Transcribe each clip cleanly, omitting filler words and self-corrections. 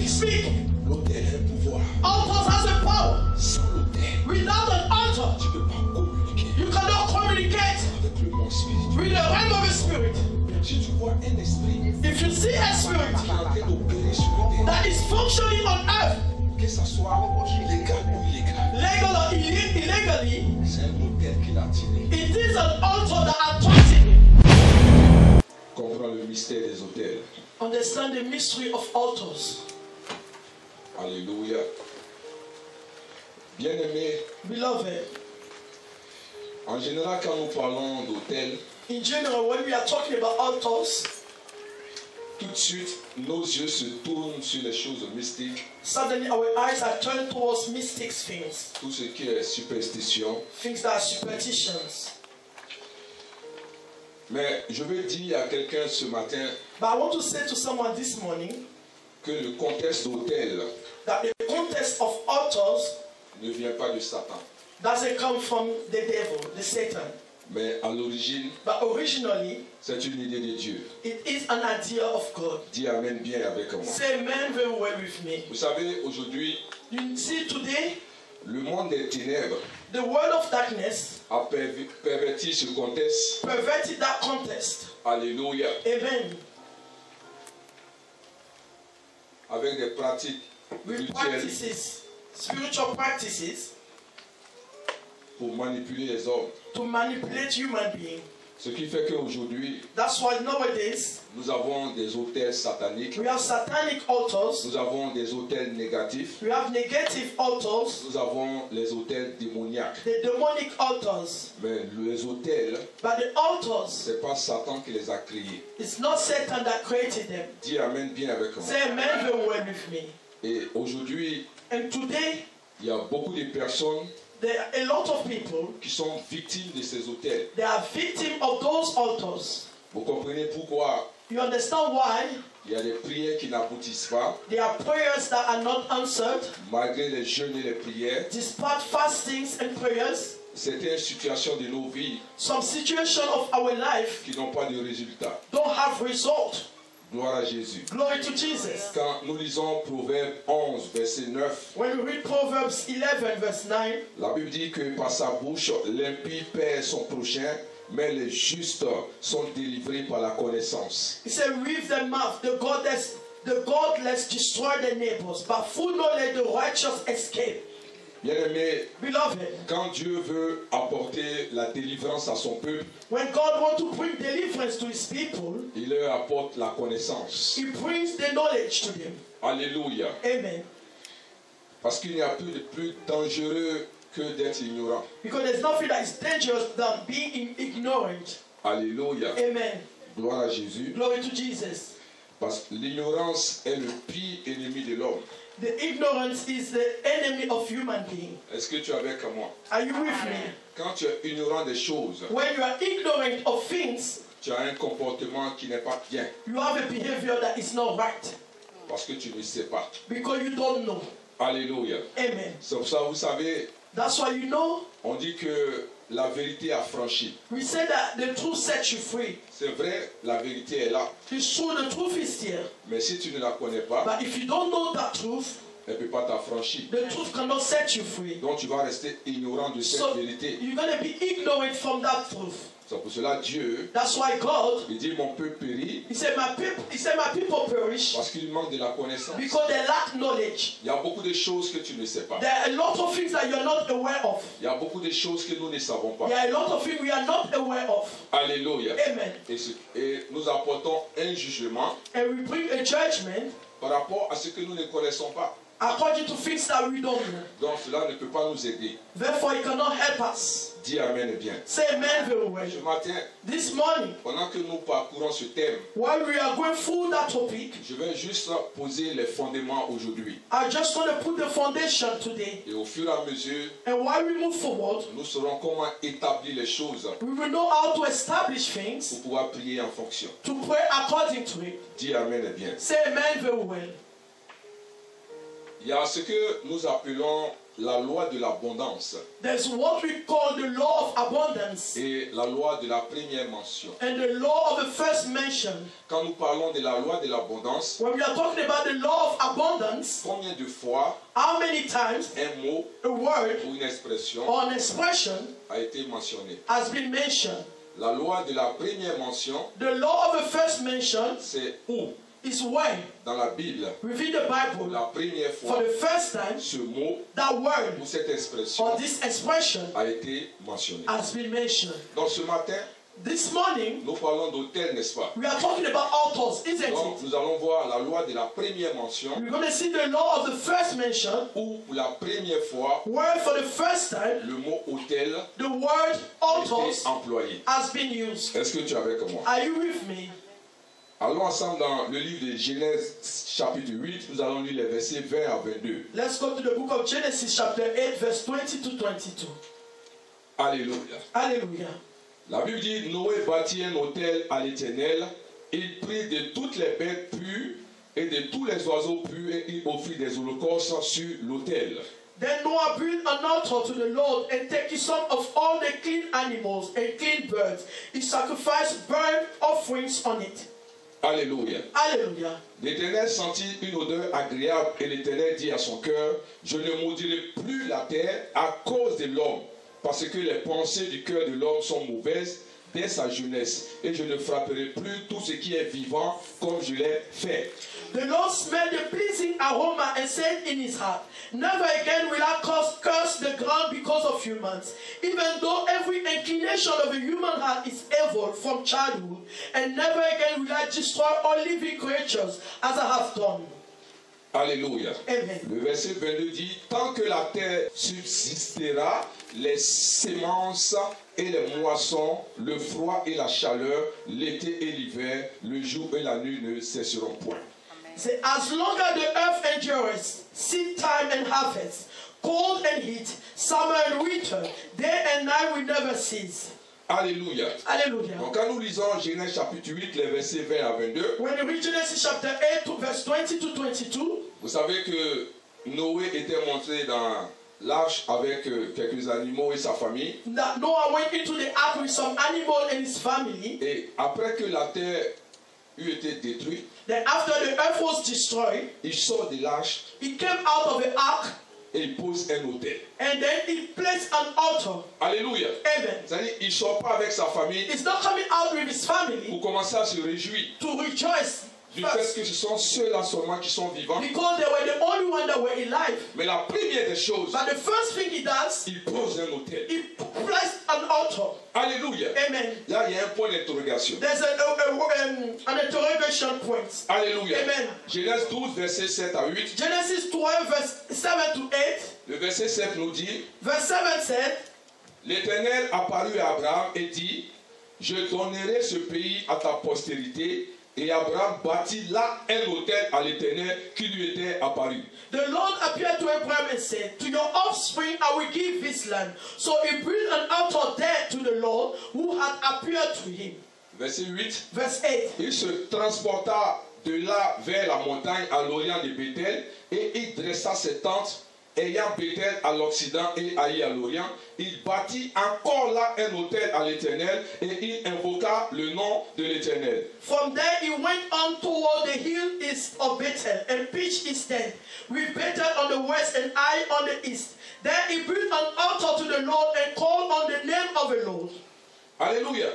speak. L'autel a un pouvoir. Altars has a power. Sans l'autel, Without an altar, tu ne peux pas communiquer you cannot communicate avec le monde spirituel. with the realm of the spirit. Si tu vois un esprit If you see a spirit qui est en train d'opérer sur la terre, that is functioning on earth, que ça soit légal ou illégal, legal or illegally, c'est un autel qui l'a tiré. it is an altar that attracts him. Comprends le mystère des autels. Understand the mystery of altars. Alléluia. Bien-aimé, Beloved, en général, quand nous parlons d'autel, in general, when we are talking about altars, tout de suite, nos yeux se tournent sur les choses mystiques, suddenly our eyes are turned towards mystic things, tout ce qui est superstition. things that are superstitions. Mais je veux dire à quelqu'un ce matin But I want to say to someone this morning que le contexte d'autel that the context of altars ne vient pas de Satan. doesn't come from the devil, the Satan. Mais à l'origine, But originally, c'est une idée de Dieu. it is an idea of God. Dis Amen bien avec moi. Say amen very well with me. Vous savez, aujourd'hui, You see today, le monde des ténèbres the world of darkness a perverti ce contexte. perverted that context. Alléluia. Amen. Avec des pratiques With rituelles practices, spiritual practices, pour manipuler les hommes. to manipulate human beings. Ce qui fait qu'aujourd'hui, That's why nowadays nous avons des autels sataniques, we have satanic altars, nous avons des autels négatifs, we have negative altars, nous avons les autels démoniaques. the demonic altars. Mais les autels, But the altars, c'est pas Satan qui les a créés. it's not Satan that created them. Dis Amen bien avec moi. Say amen very well with me. Et aujourd'hui, And today, il y a beaucoup de personnes there are a lot of people, qui sont victimes de ces autels. they are victims of those altars. Vous comprenez pourquoi You understand why? il y a des prières qui n'aboutissent pas, There are prayers that are not answered, malgré les jeûnes et les prières. despite fastings and prayers. Certaines situations de nos vies Some situation of our life qui n'ont pas de résultat. don't have result. Gloire à Jésus. Glory to Jesus. Quand nous lisons Proverbe 11, verset 9, When we read Proverbs 11 verse 9, la Bible dit que par sa bouche, l'impie perd son prochain, mais les justes sont délivrés par la connaissance. it said, with the mouth, the godless destroy their neighbors, but full knowledge the righteous escape. Bien-aimé, Beloved, quand Dieu veut apporter la délivrance à son peuple, when God wants to bring deliverance to his people, il leur apporte la connaissance. he brings the knowledge to them. Alléluia. Amen. Parce qu'il n'y a plus de plus dangereux que d'être ignorant. Because there's nothing that is dangerous than being ignorant. Alléluia. Amen. Gloire à Jésus. Glory to Jesus. Parce que l'ignorance est le pire ennemi de l'homme. The ignorance is the enemy of human being. Est-ce que tu es avec moi? Are you with me? Quand tu es ignorant des choses, When you are ignorant of things, tu as un comportement qui n'est pas bien. you have a behavior that is not right. Parce que tu ne sais pas. Because you don't know. Alléluia. Amen. C'est pour ça, vous savez, That's why you know, on dit que la vérité a franchi. we say that the truth sets you free. C'est vrai, la vérité est là. It's true, the truth is here. Mais si tu ne la connais pas, But if you don't know that truth, elle ne peut pas t'affranchir. the truth cannot set you free. Donc tu vas rester ignorant de cette So vérité. you're going to be ignorant from that truth. C'est pour cela Dieu, That's why God, il dit mon peuple périt He said, my people perish parce qu'il manque de la connaissance. because they lack knowledge. Il y a beaucoup de choses que tu ne sais pas. There are a lot of things that you're not aware of. Il y a beaucoup de choses que nous ne savons pas. There are a lot of things we are not aware of. Alléluia. Amen. Et nous apportons un jugement And we bring a judgment par rapport à ce que nous ne connaissons pas. according to things that we don't know. Donc cela ne peut pas nous aider. Therefore, it cannot help us. Dis Amen bien. Say amen very well. Ce matin, This morning, pendant que nous parcourons ce thème, while we are going through that topic, je vais juste poser les fondements aujourd'hui. I just want to put the foundation today. Et au fur et à mesure, And while we move forward, nous saurons comment établir les choses we will know how to establish things, pour pouvoir prier en fonction. to pray according to it. Dis Amen bien. Say amen very well. Il y a ce que nous appelons la loi de l'abondance There's what we call the law of abundance et la loi de la première mention. and the law of the first mention. Quand nous parlons de la loi de l'abondance, When we are talking about the law of abundance, combien de fois how many times un mot a word ou une expression or an expression a été mentionné? has been mentioned? La loi de la première mention, The law of the first mention c'est où is when, dans la Bible, within the Bible, la première for fois, the first time, ce mot that word ou cette expression or this expression a été mentionné. has been mentioned. Donc ce matin, This morning, nous parlons d'autel, n'est-ce pas? we are talking about altars, isn't Donc it? nous allons voir la loi de la première mention, We're going to see the law of the first mention, où pour la première fois, where for the first time, le mot autel the word a été altars employé. has been used. Est-ce que tu es avec moi? Are you with me? Allons ensemble dans le livre de Genèse chapitre 8, nous allons lire les versets 20 à 22. Let's go to the book of Genesis chapter 8 verse 20 to 22. Alléluia. Hallelujah. La Bible dit, Noé bâtit un autel à l'Éternel, il prit de toutes les bêtes pures et de tous les oiseaux purs et il offrit des holocaustes sur l'autel. Then Noah built an altar to the Lord, and taking some of all the clean animals and clean birds, he sacrificed burnt offerings on it. Alléluia. Hallelujah. L'Éternel sentit une odeur agréable et l'Éternel dit à son cœur, je ne maudirai plus la terre à cause de l'homme, parce que les pensées du cœur de l'homme sont mauvaises dès sa jeunesse, et je ne frapperai plus tout ce qui est vivant comme je l'ai fait. The Lord smelled the pleasing aroma and said in his heart, never again will I curse the ground because of humans, even though every inclination of a human heart is evil from childhood, and never again will I destroy all living creatures as I have done. Alléluia. Amen. Le verset 22 dit, tant que la terre subsistera, les semences et les moissons, le froid et la chaleur, l'été et l'hiver, le jour et la nuit ne cesseront point. Say, as long as the earth endures, seed time and harvest, cold and heat, summer and winter, day and night will never cease. Alléluia. Hallelujah. Donc quand nous lisons Genèse chapitre 8, les versets 20 à 22, When you read Genesis chapter 8, verse 20 to 22, vous savez que Noé était monté dans l'arche avec quelques animaux et sa famille. that Noah went into the ark with some animal and his family. Et après que la terre eut été détruite, Then after the earth was destroyed, il sort de l'arche he came out of the ark et il pose un autel. and then he placed an altar. Alléluia. Amen. C'est-à-dire il ne sort pas avec sa famille He's not coming out with his family pour commencer à se réjouir to rejoice du fait first, que ce sont ceux-là seulement qui sont vivants. because they were the only ones that were alive. Mais la première des choses, But the first thing he does, il pose un autel. he placed an altar. Alléluia. Amen. Là, il y a un point d'interrogation. There's an interrogation point. Alléluia. Amen. Genèse 12, versets 7 à 8. Genesis 12, verse 7 to 8. Le verset 7 nous dit, Verse 7 said, l'Éternel apparut à Abraham et dit, je donnerai ce pays à ta postérité. Et Abraham bâtit là un autel à l'Éternel qui lui était apparu. the Lord appeared to Abraham and said, to your offspring I will give this land. So he built an altar there to the Lord who had appeared to him. Verset 8. Verse 8. Il se transporta de là vers la montagne à l'orient de Bethel et il dressa ses tentes, ayant Bethel à l'occident et Haï à l'orient. Il bâtit encore là un autel à l'Éternel et il invoqua le nom de l'Éternel. From there he went on toward the hill east of Bethel and pitched his tent, with Bethel on the west and Ai on the east. Then he built an altar to the Lord and called on the name of the Lord. Alléluia.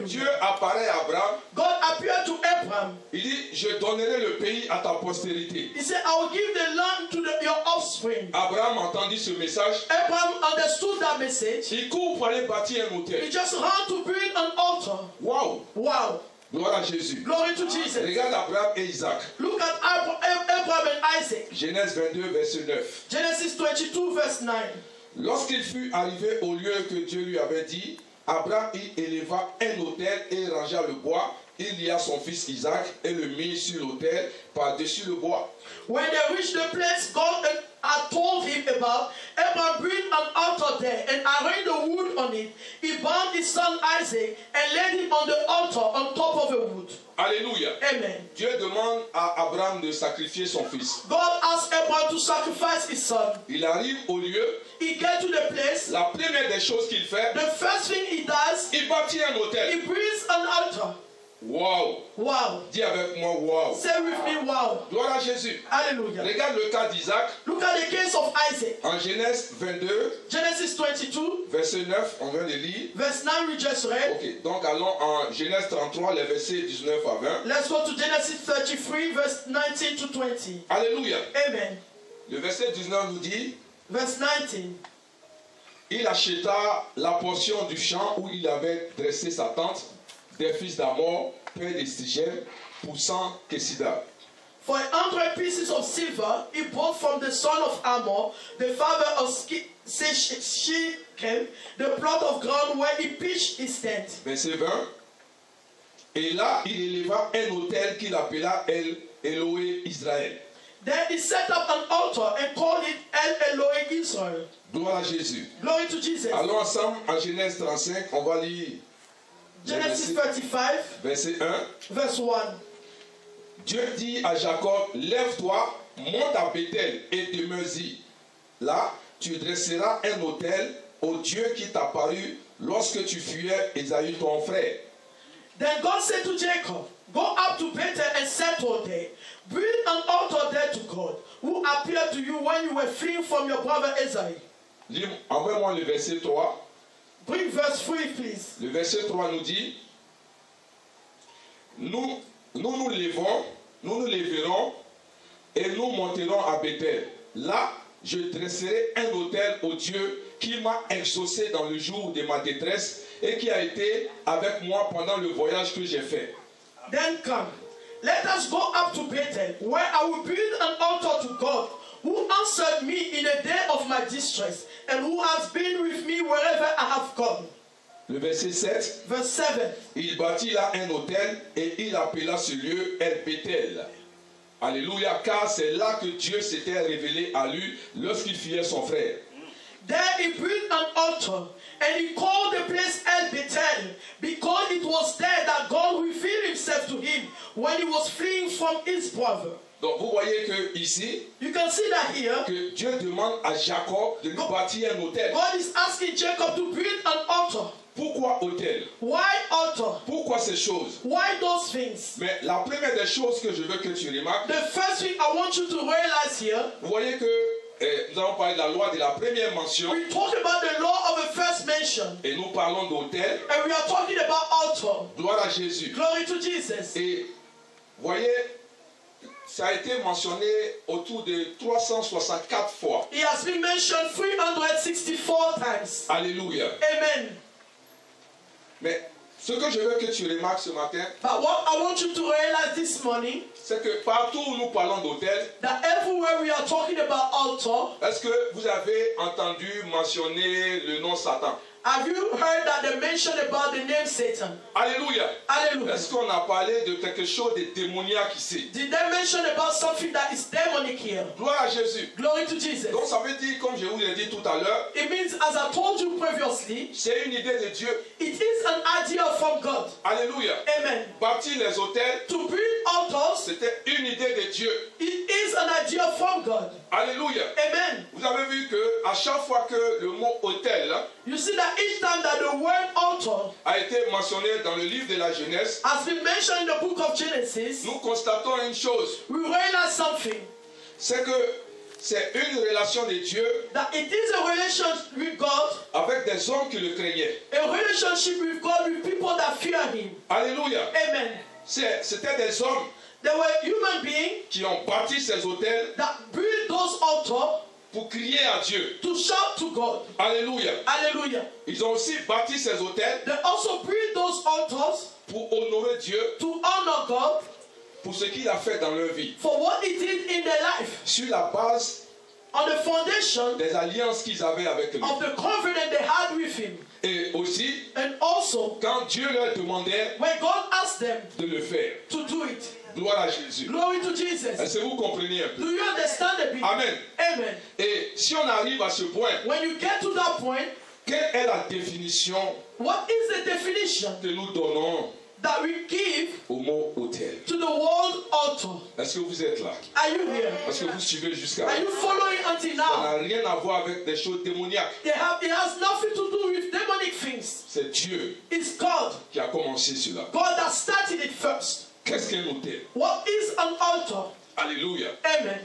Dieu Hallelujah. apparaît à Abraham. God appeared to Abraham. Il dit, je donnerai le pays à ta postérité. He said, I will give the land to your offspring. Abraham entendit ce message. Abraham understood that message. Il court pour aller bâtir un He autel. just ran to build an altar. Waouh! Wow. Gloire à Jésus. Glory to Jesus. Regarde Abraham et Isaac. Look at Abraham and Isaac. Genèse 22, verset 9. Genesis 22, verse 9. Lorsqu'il fut arrivé au lieu que Dieu lui avait dit, Abraham y éleva un autel et rangea le bois il lia son fils Isaac et le mit sur l'autel par-dessus le bois. When they reached the place God had told him about, Abraham built an altar there and arranged the wood on it. He bound his son Isaac and laid him on the altar on top of the wood. Alléluia. Amen. Dieu demande à Abraham de sacrifier son fils. God asked Abraham to sacrifice his son. Il arrive au lieu. He gets to the place. La première des choses qu'il fait, The first thing he does, il bâtit un autel. he builds an altar. Wow. Wow. Dis avec moi, wow. Say with me, wow. Gloire à Jésus. Hallelujah. Regarde le cas d'Isaac. Look at the case of Isaac. En Genèse 22, Genesis 22, verset 9, on vient de lire. verse 9 we just read. Ok, donc allons en Genèse 33, les versets 19 à 20. Let's go to Genesis 33, verse 19 to 20. Alléluia. Amen. Le verset 19 nous dit, Verse 19. il acheta la portion du champ où il avait dressé sa tente des fils d'Amor, père de Sichem, poussant Kessida. For 100 pieces of silver he bought from the son of Hamor, the father of Shechem, the plot of ground where he pitched his tent. Verset 20. Et là, il éleva un autel qu'il appela El Eloé Israël. Then he set up an altar and called it El Elohe Israel. Gloire à Jésus. Glory to Jesus. Allons ensemble en Genèse 35, on va lire Genesis 35, verset 1. verse 1. Dieu dit à Jacob, lève-toi, monte à Bethel et demeure-y. Là, tu dresseras un autel au Dieu qui t'apparut lorsque tu fuyais Ésaü ton frère. Then God said to Jacob, go up to Bethel and settle there. Build an altar there to God, who appeared to you when you were fleeing from your brother Esau. Envoie-moi le verset 3. Bring verse 3, please. Le verset 3 nous dit, nous nous lèverons et nous monterons à Bethel. Là, je dresserai un autel au Dieu qui m'a exaucé dans le jour de ma détresse et qui a été avec moi pendant le voyage que j'ai fait. Then come, let us go up to Bethel, where I will build an altar to God, who answered me in the day of my distress, and who has been with me wherever I have gone. Le verset 7. Verse 7. Il bâtit là un autel et il appela ce lieu El Bethel. Alléluia, car c'est là que Dieu s'était révélé à lui lorsqu'il fuyait son frère. There he built an altar, and he called the place El Bethel, because it was there that God revealed himself to him when he was fleeing from his brother. Donc vous voyez que ici, You can see that here. que Dieu demande à Jacob de lui bâtir un autel. God is asking Jacob to build an altar. Pourquoi autel? Why altar? Pourquoi ces choses? Why those things? Mais la première des choses que je veux que tu remarques, The first thing I want you to realize here, vous voyez que nous allons parler de la loi de la première mention we talk about the law of the first mention, et nous parlons d'autel. and we are talking about altar. Gloire à Jésus. Glory to Jesus. Et vous voyez, ça a été mentionné autour de 364 fois. He has been mentioned 364 times. Alléluia. Amen. Mais ce que je veux que tu remarques ce matin, But what I want you to realize this morning, c'est que partout où nous parlons d'autel, that everywhere we are talking about altar, est-ce que vous avez entendu mentionner le nom Satan? have you heard that they mentioned about the name Satan? Alléluia. Hallelujah. Est-ce qu'on a parlé de quelque chose de démoniaque ici? Did they mention about something that is demonic here? Gloire à Jésus. Glory to Jesus. Donc ça veut dire, comme je vous l'ai dit tout à l'heure, It means, as I told you previously, c'est une idée de Dieu. it is an idea from God. Alléluia. Amen. Bâtir les hôtels, To build altars, c'était une idée de Dieu. it is an idea from God. Alléluia. Amen. Vous avez vu que à chaque fois que le mot hôtel You see that each time that the word altar a été mentionné dans le livre de la Genèse, has been mentioned in the book of Genesis, nous constatons une chose, we realize something, c'est que c'est une relation de Dieu that it is a relationship with God, avec des hommes qui le craignaient. a relationship with God with people that fear Him. Alléluia. Amen. C'était des hommes There were human beings qui ont bâti ces hôtels that built those altars pour crier à Dieu. to shout to God. Alléluia. Hallelujah. Ils ont aussi bâti ces hôtels They also built those altars pour honorer Dieu to honor God pour ce qu'il a fait dans leur vie. for what He did in their life, Sur la base On the foundation des alliances qu'ils avaient avec lui. of the covenant they had with him. Et aussi, And also, quand Dieu leur demandait when God asked them de le faire, to do it, gloire à Jésus. glory to Jesus. Est-ce que vous comprenez un peu? Do you understand the bit? Amen. Amen. Et si on arrive à ce point, When you get to that point, quelle est la définition what is the definition que nous donnons that we give au mot autel? to the word altar? Est-ce que vous êtes là? Are you here? Est-ce que vous suivez jusqu'à Are là? you following until Ça now? n'a rien à voir avec des choses démoniaques. It has nothing to do with demonic things. C'est Dieu It's God. qui a commencé cela. God that started it first. Qu'est-ce qu'un autel? What is an altar? Alléluia. Amen.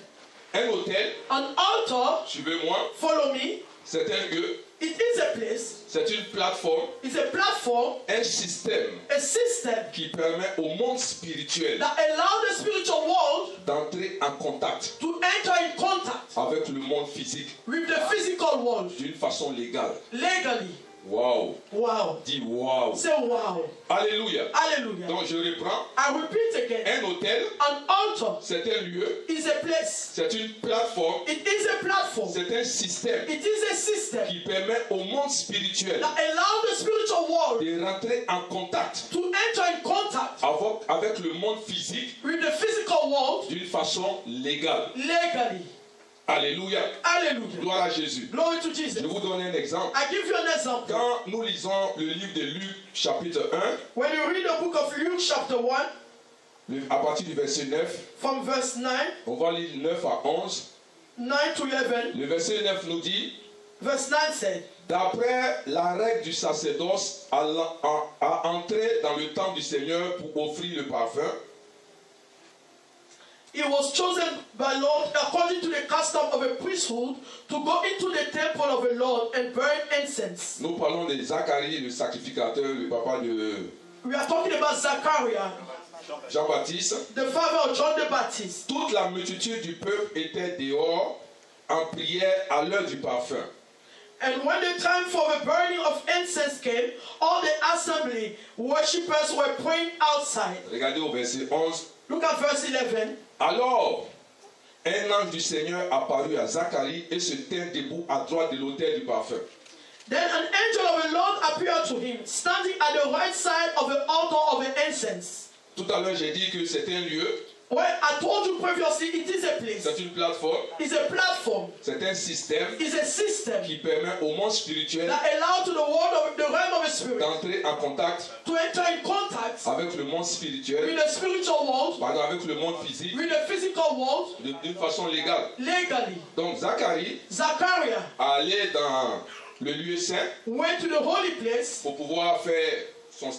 Un autel, An altar, suivez-moi, follow me, c'est un lieu, it is a place, c'est une plateforme, it's a platform, un système a system qui permet au monde spirituel that allows the spiritual world d'entrer en contact to enter in contact avec le monde physique with the physical world d'une façon légale. legally. Waouh! Wow. Dis waouh! Say wow. Alléluia! Hallelujah. Donc je reprends. I repeat again. Un hôtel, An altar c'est un lieu, is a place. c'est une plateforme, It is a platform. c'est un système It is a system qui permet au monde spirituel that allows the spiritual world de rentrer en contact to enter in contact avec le monde physique with the physical world d'une façon légale. legally. Alléluia. Hallelujah. Gloire à Jésus. Glory to Jesus. Je vous donne un exemple. I give you an example. Quand nous lisons le livre de Luc, chapitre 1, When you read the book of Luke chapter 1 à partir du verset 9, from verse 9, on va lire 9 à 11. 9 to 11, Le verset 9 nous dit, verse 9 said, d'après la règle du sacerdoce, à entrer dans le temple du Seigneur pour offrir le parfum, he was chosen by Lord according to the custom of a priesthood to go into the temple of the Lord and burn incense. nous parlons de Zacharie, le sacrificateur, le papa de We are talking about Zachariah, Jean-Baptiste. the father of John the Baptist. Toute la multitude du peuple était dehors en prière à l'heure du parfum. And when the time for the burning of incense came, all the assembly worshippers were praying outside. Regardez au verset 11. Look at verse 11. Alors, un ange du Seigneur apparut à Zacharie et se tint debout à droite de l'autel du parfum. Then an angel of the Lord appeared to him, standing at the right side of the altar of the incense. Tout à l'heure, j'ai dit que c'est un lieu, Well, I told you previously, it is a place. c'est une plateforme, It's a platform. c'est un système It's a system qui permet au monde spirituel that allows to the world of the realm of the spirit d'entrer en contact to enter in contact avec le monde spirituel, with the spiritual world, pardon, avec le monde physique, with the physical world, d'une façon légale. legally. Donc Zacharie Zachariah allait dans le lieu saint went to the holy place pour pouvoir faire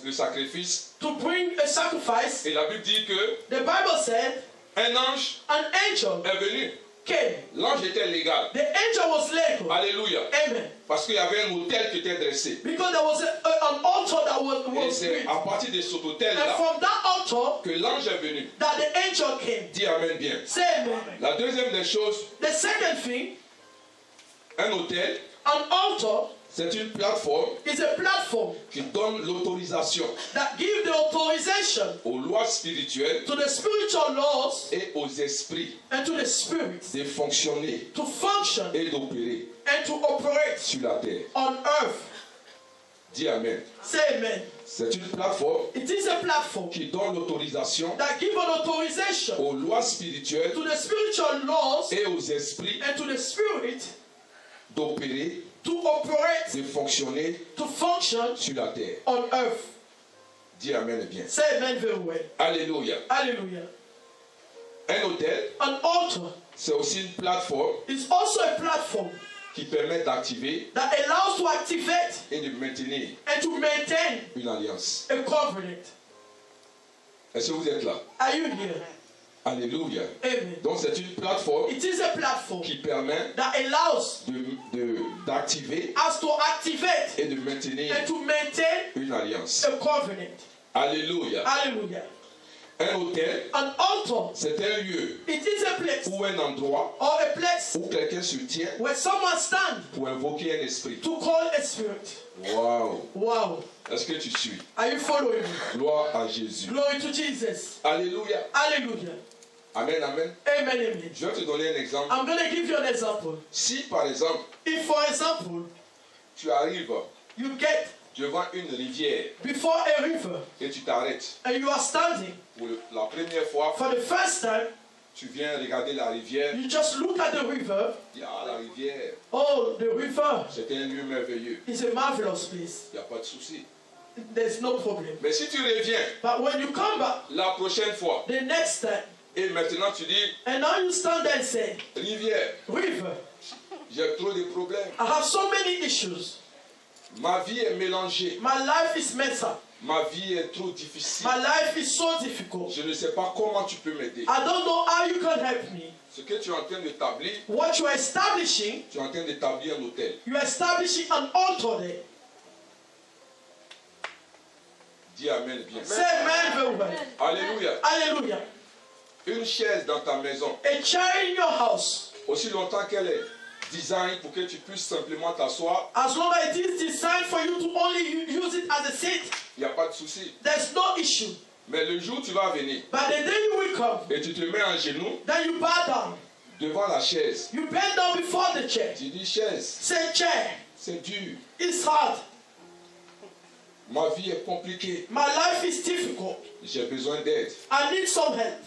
le sacrifice. to bring a sacrifice. Et la Bible dit que The Bible said un ange an angel est venu. came. L'ange était légal. The angel was legal. Alléluia. Amen. Parce qu'il y avait un autel qui était dressé. Because there was an altar that Et was c'est built. à partir de cet And autel-là from that altar que l'ange est venu. that the angel came. Dis amen bien. Say amen. La deuxième des choses, The second thing, un autel, an altar c'est une plateforme is a platform qui donne l'autorisation that gives the authorization aux lois spirituelles to the spiritual laws et aux esprits and to the spirits de fonctionner to function et d'opérer and to operate sur la terre. on earth. Dis amen. Say amen. C'est une plateforme It is a platform qui donne l'autorisation that gives an authorization aux lois spirituelles to the spiritual laws et aux esprits and to the spirit d'opérer, to operate, de fonctionner to function sur la terre. on earth. Dis amen bien. Say amen very well. Alléluia. Hallelujah. Un autel, An altar c'est aussi une plateforme is also a platform qui permet d'activer that allows to activate et de maintenir and to maintain une alliance. a covenant. Est-ce que vous êtes là? Are you here? Alléluia. Amen. Donc c'est une plateforme It is a platform qui permet that allows d'activer us to activate et de maintenir and to maintain une alliance. a covenant. Alléluia. Hallelujah. Un autel, An altar, c'est un lieu it is a place ou un endroit or a place où quelqu'un se tient where someone stands pour invoquer un esprit. to call a spirit. Waouh. Wow. Est-ce que tu suis? Are you following me? Gloire à Jésus. Glory to Jesus. Alléluia. Hallelujah. Amen, amen. Amen, amen. Je vais te donner un exemple. I'm going to give you an example. Si par exemple, If, for example, tu arrives you get devant une rivière before a river et tu t'arrêtes, and you are standing pour la première fois, for the first time, tu viens regarder la rivière, you just look at the river. il y a la rivière, Oh, the river c'est un lieu merveilleux, is a marvelous place. il n'y a pas de souci. There's no problem. Mais si tu reviens But when you come back la prochaine fois, the next time, et maintenant tu dis, and now you stand there and say, rivière, river, j'ai trop de problèmes, I have so many issues. ma vie est mélangée, My life is messed up. ma vie est trop difficile, My life is so difficult. je ne sais pas comment tu peux m'aider. I don't know how you can help me. Ce que tu es en train d'établir, What you are establishing, tu es en train d'établir un hôtel. you are establishing an altar there. Dis Amen bien. Say amen very well. Alléluia. Hallelujah. Une chaise dans ta maison, A chair in your house, aussi longtemps qu'elle est design pour que tu puisses simplement t'asseoir, as long as it is designed for you to only use it as a seat, il n'y a pas de souci. there's no issue. Mais le jour où tu vas venir But the day you will come, et tu te mets en genoux then you bow down. devant la chaise, You bend down before the chair. tu dis chaise, Say, chair, c'est dur, it's hard. ma vie est compliquée, My life is difficult. j'ai besoin d'aide. I need some help.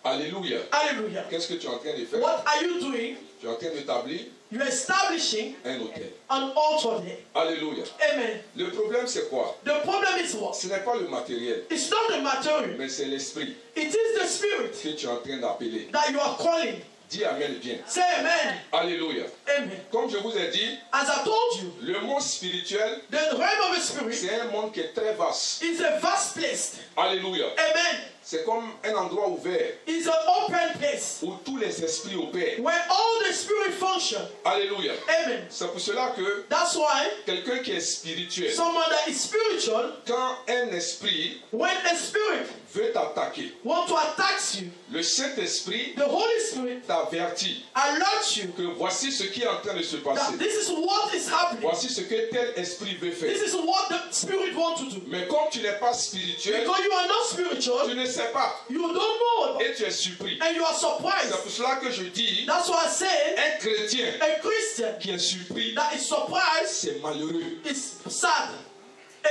Alléluia. Hallelujah. Qu'est-ce que tu es en train de faire? What are you doing? Tu es en train d'établir You're establishing un hôtel. an altar there. Alléluia. Amen. Le problème c'est quoi? The problem is what? Ce n'est pas le matériel, It's not the material. mais c'est l'esprit It is the spirit que tu es en train d'appeler. that you are calling. Dis Amen bien. Say amen. Alléluia. Amen. Comme je vous ai dit, As I told you, le monde spirituel, the realm of the spirit c'est un monde qui est très vaste. is a vast place. Alléluia. Amen. C'est comme un endroit ouvert It's an open place où tous les esprits opèrent. where all the spirit function. Alléluia. Amen. C'est pour cela que That's why quelqu'un qui est spirituel, someone that is spiritual, quand un esprit when a spirit veut t'attaquer, wants to attack you, le Saint-Esprit the Holy Spirit t'avertit alerts you que voici ce qui est en train de se that passer. this is what is happening. Voici ce que tel esprit veut faire. This is what the spirit wants to do. Mais comme tu n'es pas spirituel, Because you are not spiritual, tu ne sais pas you don't know et tu es surpris. and you are C'est surprised. pour cela que je dis, That's why I say un chrétien a Christian qui est surpris, that is surprised c'est malheureux. is sad.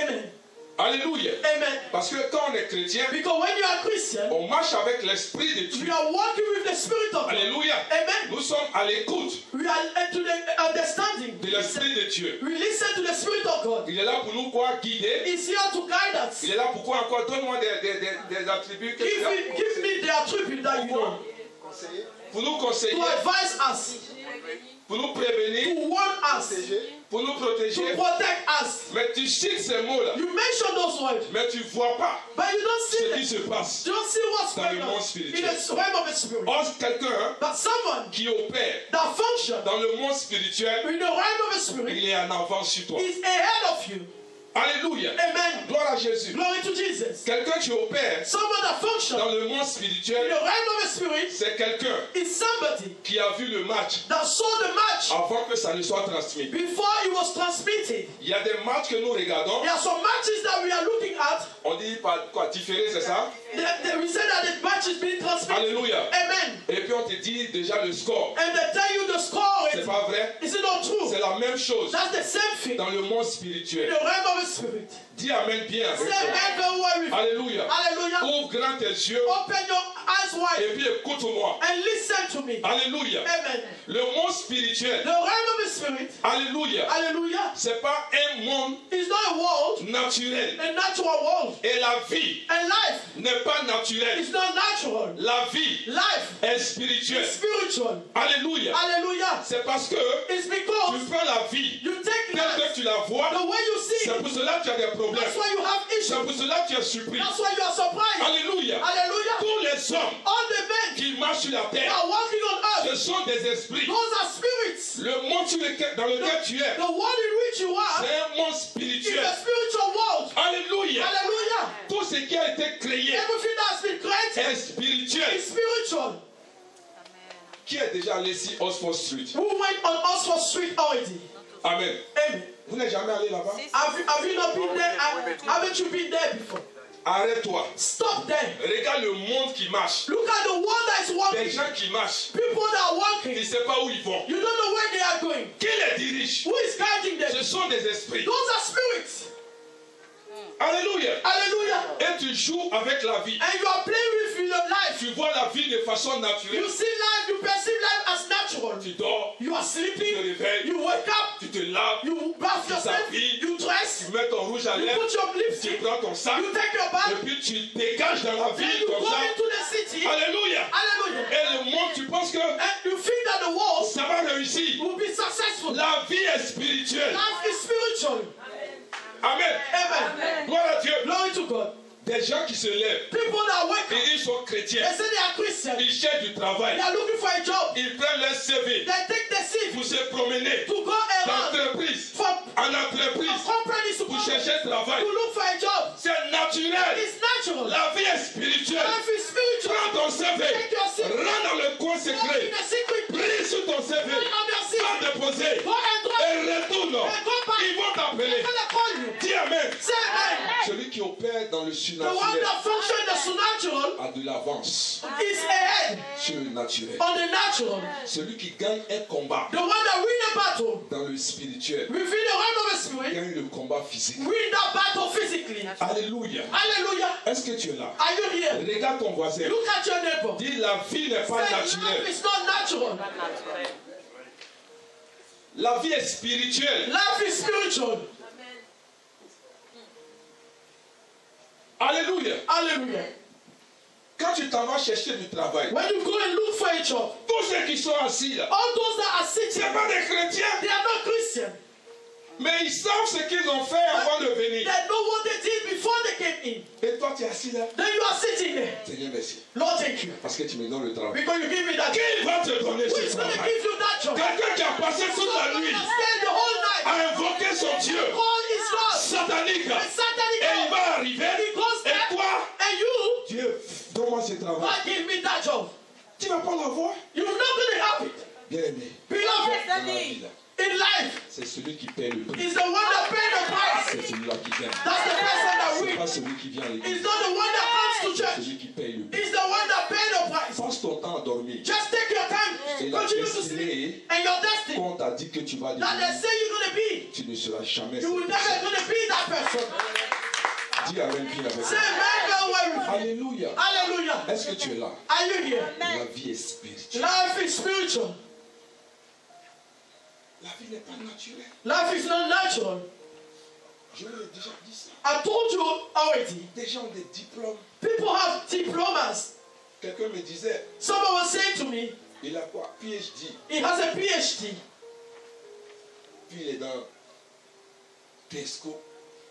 Amen. Alléluia. Amen. Parce que quand on est chrétien, Because when you are Christian, on marche avec l'esprit de we Dieu. are walking with the Spirit of God. Alléluia. Amen. Nous sommes à l'écoute We are to the understanding. de l'esprit de Dieu. We listen to the Spirit of God. Il est là pour nous quoi guider. He's here to guide us. Il est là pour quoi encore? Donne-moi des attributs que tu as Give me the attribute that you know. pour nous To conseiller, advise us. pour nous prévenir, To warn us. pour nous To protéger. protect us. Mais tu cites ces mots-là, You mention those words, mais tu ne vois pas but you don't see ce qui them. se passe. You don't see what's Dans le going on monde in spirituel. the realm of the Spirit. Or, quelqu'un But someone qui opère that functions dans le monde spirituel, in the realm of the Spirit il est en avance sur toi. is ahead of you. Alléluia. Amen. Gloire à Jésus. Glory to Jesus. Quelqu'un qui opère Someone that functions dans le monde in spirituel, the realm of the Spirit c'est quelqu'un is somebody qui a vu le match that saw the match avant que ça ne soit transmis. before it was transmitted. Il y a des matchs que nous regardons, There are some matches that we are looking at. on dit par quoi différé, c'est ça? We say that the match is being transmitted. Alléluia. Amen. Et puis on te dit déjà le score. And they tell you the score. C'est pas vrai? Is it not true? C'est la même chose That's the same thing dans le monde in spirituel. the realm of the Spirit. Dis Amen bien avec Say moi. amen very well with me. Alléluia. Hallelujah. Ouvre grand tes yeux Open your eyes wide et puis écoute-moi. and listen to me. Alléluia. Amen. Le monde spirituel, The realm of the Spirit, alléluia, hallelujah, c'est pas un monde is not a world, naturel. a natural world. Et la vie And life n'est pas naturelle. is not natural. La vie Life est is spirituelle. spiritual. Alléluia. Hallelujah. C'est parce que It's tu because prends la vie you take telle life que tu la vois. the way you see C'est it. pour cela que tu as des problèmes. That's why you have C'est issues. pour cela que tu es surpris. That's why you are surprised. Alléluia. Hallelujah. Tous les hommes All the men qui marchent sur la that terre, are walking on ce earth, sont des esprits. those are spirits. Le monde dans lequel tu es, The world in which you are c'est un monde is spirituel. a spiritual world. Alléluia. Hallelujah. Tout ce qui a été créé Everything that has been created est spirituel. is spiritual. Qui est déjà allé sur Oxford Street? Who went on Oxford Street already? Amen. Amen. Vous n'êtes jamais allé là-bas? Have you not been there? Haven't you been there before? Arrête-toi. Stop them. Regarde le monde qui marche. Look at the one that is Des walking. gens qui marchent. People that are Tu walking. ne sais pas où ils vont. You don't know where they are going. Qui les dirige? Who is guiding them? Ce sont des esprits. Those are spirits. Alléluia. Hallelujah. Et tu joues avec la vie. And you are playing with your life. Tu vois la vie de façon naturelle. You see life, you perceive life as natural. Tu dors, You are tu te sleeping, réveilles, you wake up, tu te laves, you bath Tu yourself, t'habilles, you dress, tu mets ton rouge à you lèvres, put your tu lipstick, prends ton sac, you take your et bath, puis tu dégages dans la then vie you comme go ça. into the city. Alléluia. Hallelujah. Et le monde, tu penses que And you think that the world ça va réussir. will be successful. La vie est spirituelle. Life is spiritual. Amen. Amen. Gloire à Dieu. Glory to God. Des gens qui se lèvent, People that wake up, et ils sont chrétiens, they say they are Christians. ils cherchent du travail, They are looking for a job. ils prennent leur CV They take the seat pour se promener to go around d'entreprise from en entreprise companies to pour companies chercher travail. to look for a job. C'est naturel. It's natural. La vie est spirituelle. Life is spiritual. Prends ton CV, Take your seat. rentre dans le coin Go secret, in the secret place. prie sur ton CV, Put on your seat. va déposer Go and drop. et retourne. And go back. Ils vont They're t'appeler. gonna call you. Dis Amen. Say amen. Celui qui opère dans le The one surnaturel that functions in the supernatural a de l'avance is ahead sur le naturel. on the natural. Celui qui gagne un combat The one that win a battle dans le spirituel within the realm of the spirit, gagne le combat physique. win that battle physically. Alléluia. Hallelujah. Est-ce que tu es là? Are you here? Regarde ton voisin. Look at your neighbor. Dis la vie n'est pas Say life naturelle. is not natural. La vie est spirituelle. Life is spiritual. Alléluia. Hallelujah. Quand tu t'en vas chercher du travail, When you go and look for a job, tous ceux qui sont assis là, all those that are ce sitting, n'est pas des chrétiens, they are not Christian. mais ils savent ce qu'ils ont fait avant de venir. They know what they did before they came in. Et toi, tu es assis là. Then you are sitting there. Seigneur, merci. Lord, thank you. Parce que tu me donnes le travail. Because you give me that job. Qui va te donner Who ce is going to travail? give you that job? Quelqu'un qui a passé toute la Someone nuit that stayed the whole night. à invoquer son Dieu Call his God. satanique. And Satan Et il is va arriver. And he goes Et there. toi, And you, Dieu, donne-moi ce travail. God, give me that job. Tu ne vas pas l'avoir. You're not going to have it. Bien aimé, Beloved, dans la vie là, in life, c'est celui qui paie le prix. is the one that paid the price. C'est celui-là qui gagne. That's the person that C'est wins. pas celui qui vient à l'église. It's not the one that comes to C'est church. celui qui paye le prix. It's the one that paid the price. Passe ton temps à dormir. Just take your time. Et la Continue to destinée sleep. And your destiny qu'on t'a dit que tu vas that they devenir, say you're going to be, tu ne seras jamais you will cette never personne. going to be that person. Dis Amen, puis avec Say, moi. man, don't worry. Alléluia. Hallelujah. Est-ce que tu es là? Are you here? La vie est spirituelle. Life is spiritual. La vie n'est pas naturelle. Life is not natural. Je vous ai déjà dit ça. I told you already. Des gens ont des diplômes. People have diplomas. Quelqu'un me disait, Someone was saying to me, il a quoi? PhD. he has a PhD. Puis il est dans Tesco.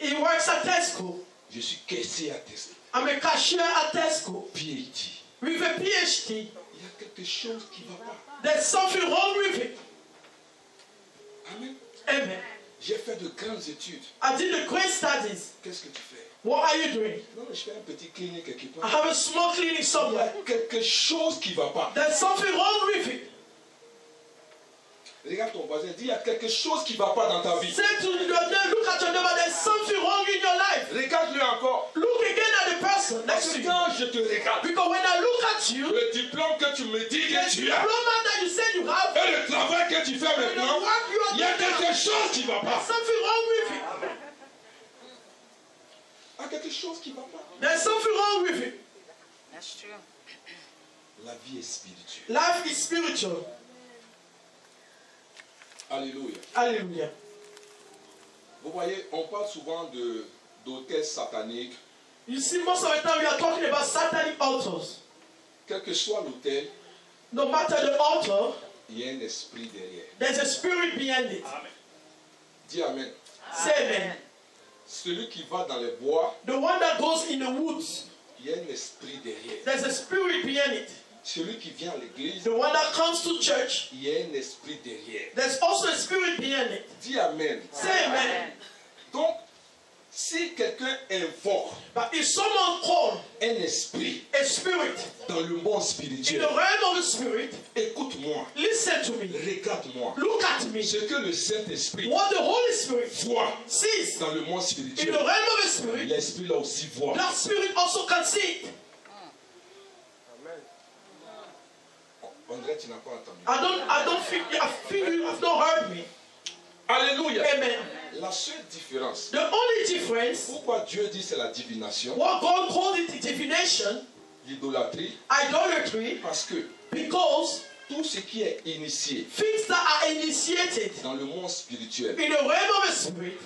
He works at Tesco. Je suis caissier à Tesco. I'm a cashier at Tesco. PhD. With a PhD, Il y a quelque chose qui ne va pas. there's something wrong with it. Amen. Amen. J'ai fait de grandes études. I did the great studies. Qu'est-ce que tu fais? What are you doing? Non, je fais un petit clinique quelque I part. have a small clinic Il y a somewhere. quelque chose qui ne va pas. There's something wrong with it. Regarde ton voisin, dis, il y a quelque chose qui ne va pas dans ta vie. Say to your neighbor, look at your neighbor, there's something wrong in your life. Regarde-le encore. Look again at the person Parce next to que you. quand je te regarde, Because when I look at you, le diplôme que tu me dis the que tu as, diploma that you said you have, et le travail que tu fais and the maintenant, work you are il y a doing, quelque chose qui ne va there's pas. something wrong with it. Il y a quelque chose qui ne va pas. There's something wrong with it. That's true. La vie est spirituelle. Life is spiritual. Alléluia. Hallelujah. Vous voyez, on parle souvent d'hôtels sataniques. You see, most of the time we are talking about satanic altars. Quel que soit l'hôtel, No matter the altar, il y a un esprit derrière. there's a spirit behind it. Dis Amen. Say amen. Celui qui va dans les bois, The one that goes in the woods, il y a un esprit derrière. there's a spirit behind it. Celui qui vient à l'église, The one that comes to church, il y a un esprit derrière. there's also a spirit behind it. Dis Amen. Say amen. Donc, Si quelqu'un invoque But if someone calls un esprit a spirit dans le monde in spirituel, the realm of the spirit, écoute-moi, listen to me. regarde-moi. Look at me. Ce que le Saint-Esprit What the Holy Spirit voit sees dans le monde in spirituel, the realm of the spirit, l'Esprit là aussi voit. that spirit also can see it. André, tu n'as pas entendu. I feel you have not heard me. Alléluia. Amen. La seule différence, The only difference, pourquoi Dieu dit c'est la divination, what God called it divination, l'idolâtrie, idolatry, parce que because tout ce qui est initié things that are initiated dans le monde spirituel in the realm of the spirit,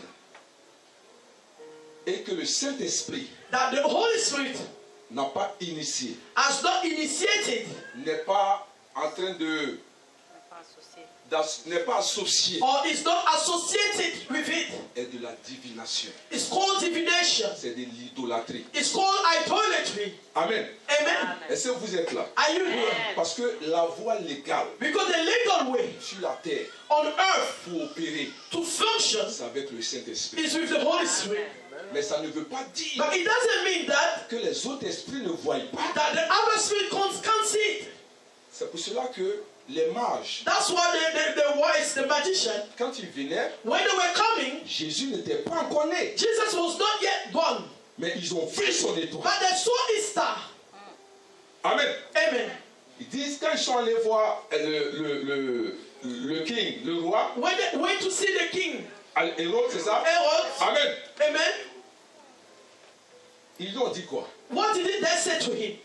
et que le Saint-Esprit that the Holy Spirit n'a pas initié, has not initiated n'est pas en train de n'est pas associé, or is not associated with it, est de la divination. it's called divination. C'est de l'idolâtrie. It's called idolatry. Amen. Amen. Est-ce que vous êtes là? Are you here? Parce que la voie légale Because the legal way sur la terre on earth pour opérer, to function c'est avec le Saint-Esprit. is with the Holy Spirit. Mais ça ne veut pas dire But it doesn't mean that que les autres esprits ne voient pas. the other spirit can't see it. C'est pour cela que les mages, That's why the wise, the magician, quand ils venaient, when they were coming, Jésus n'était pas encore né. Jesus was not yet born. Mais ils ont vu son étoile. But they saw his star. Amen. Amen. Ils disent, quand ils sont allés voir le king, le roi, When they went to see the king, Hérode, c'est ça? Herod, Amen. amen, Ils lui ont dit quoi? what did they say to him?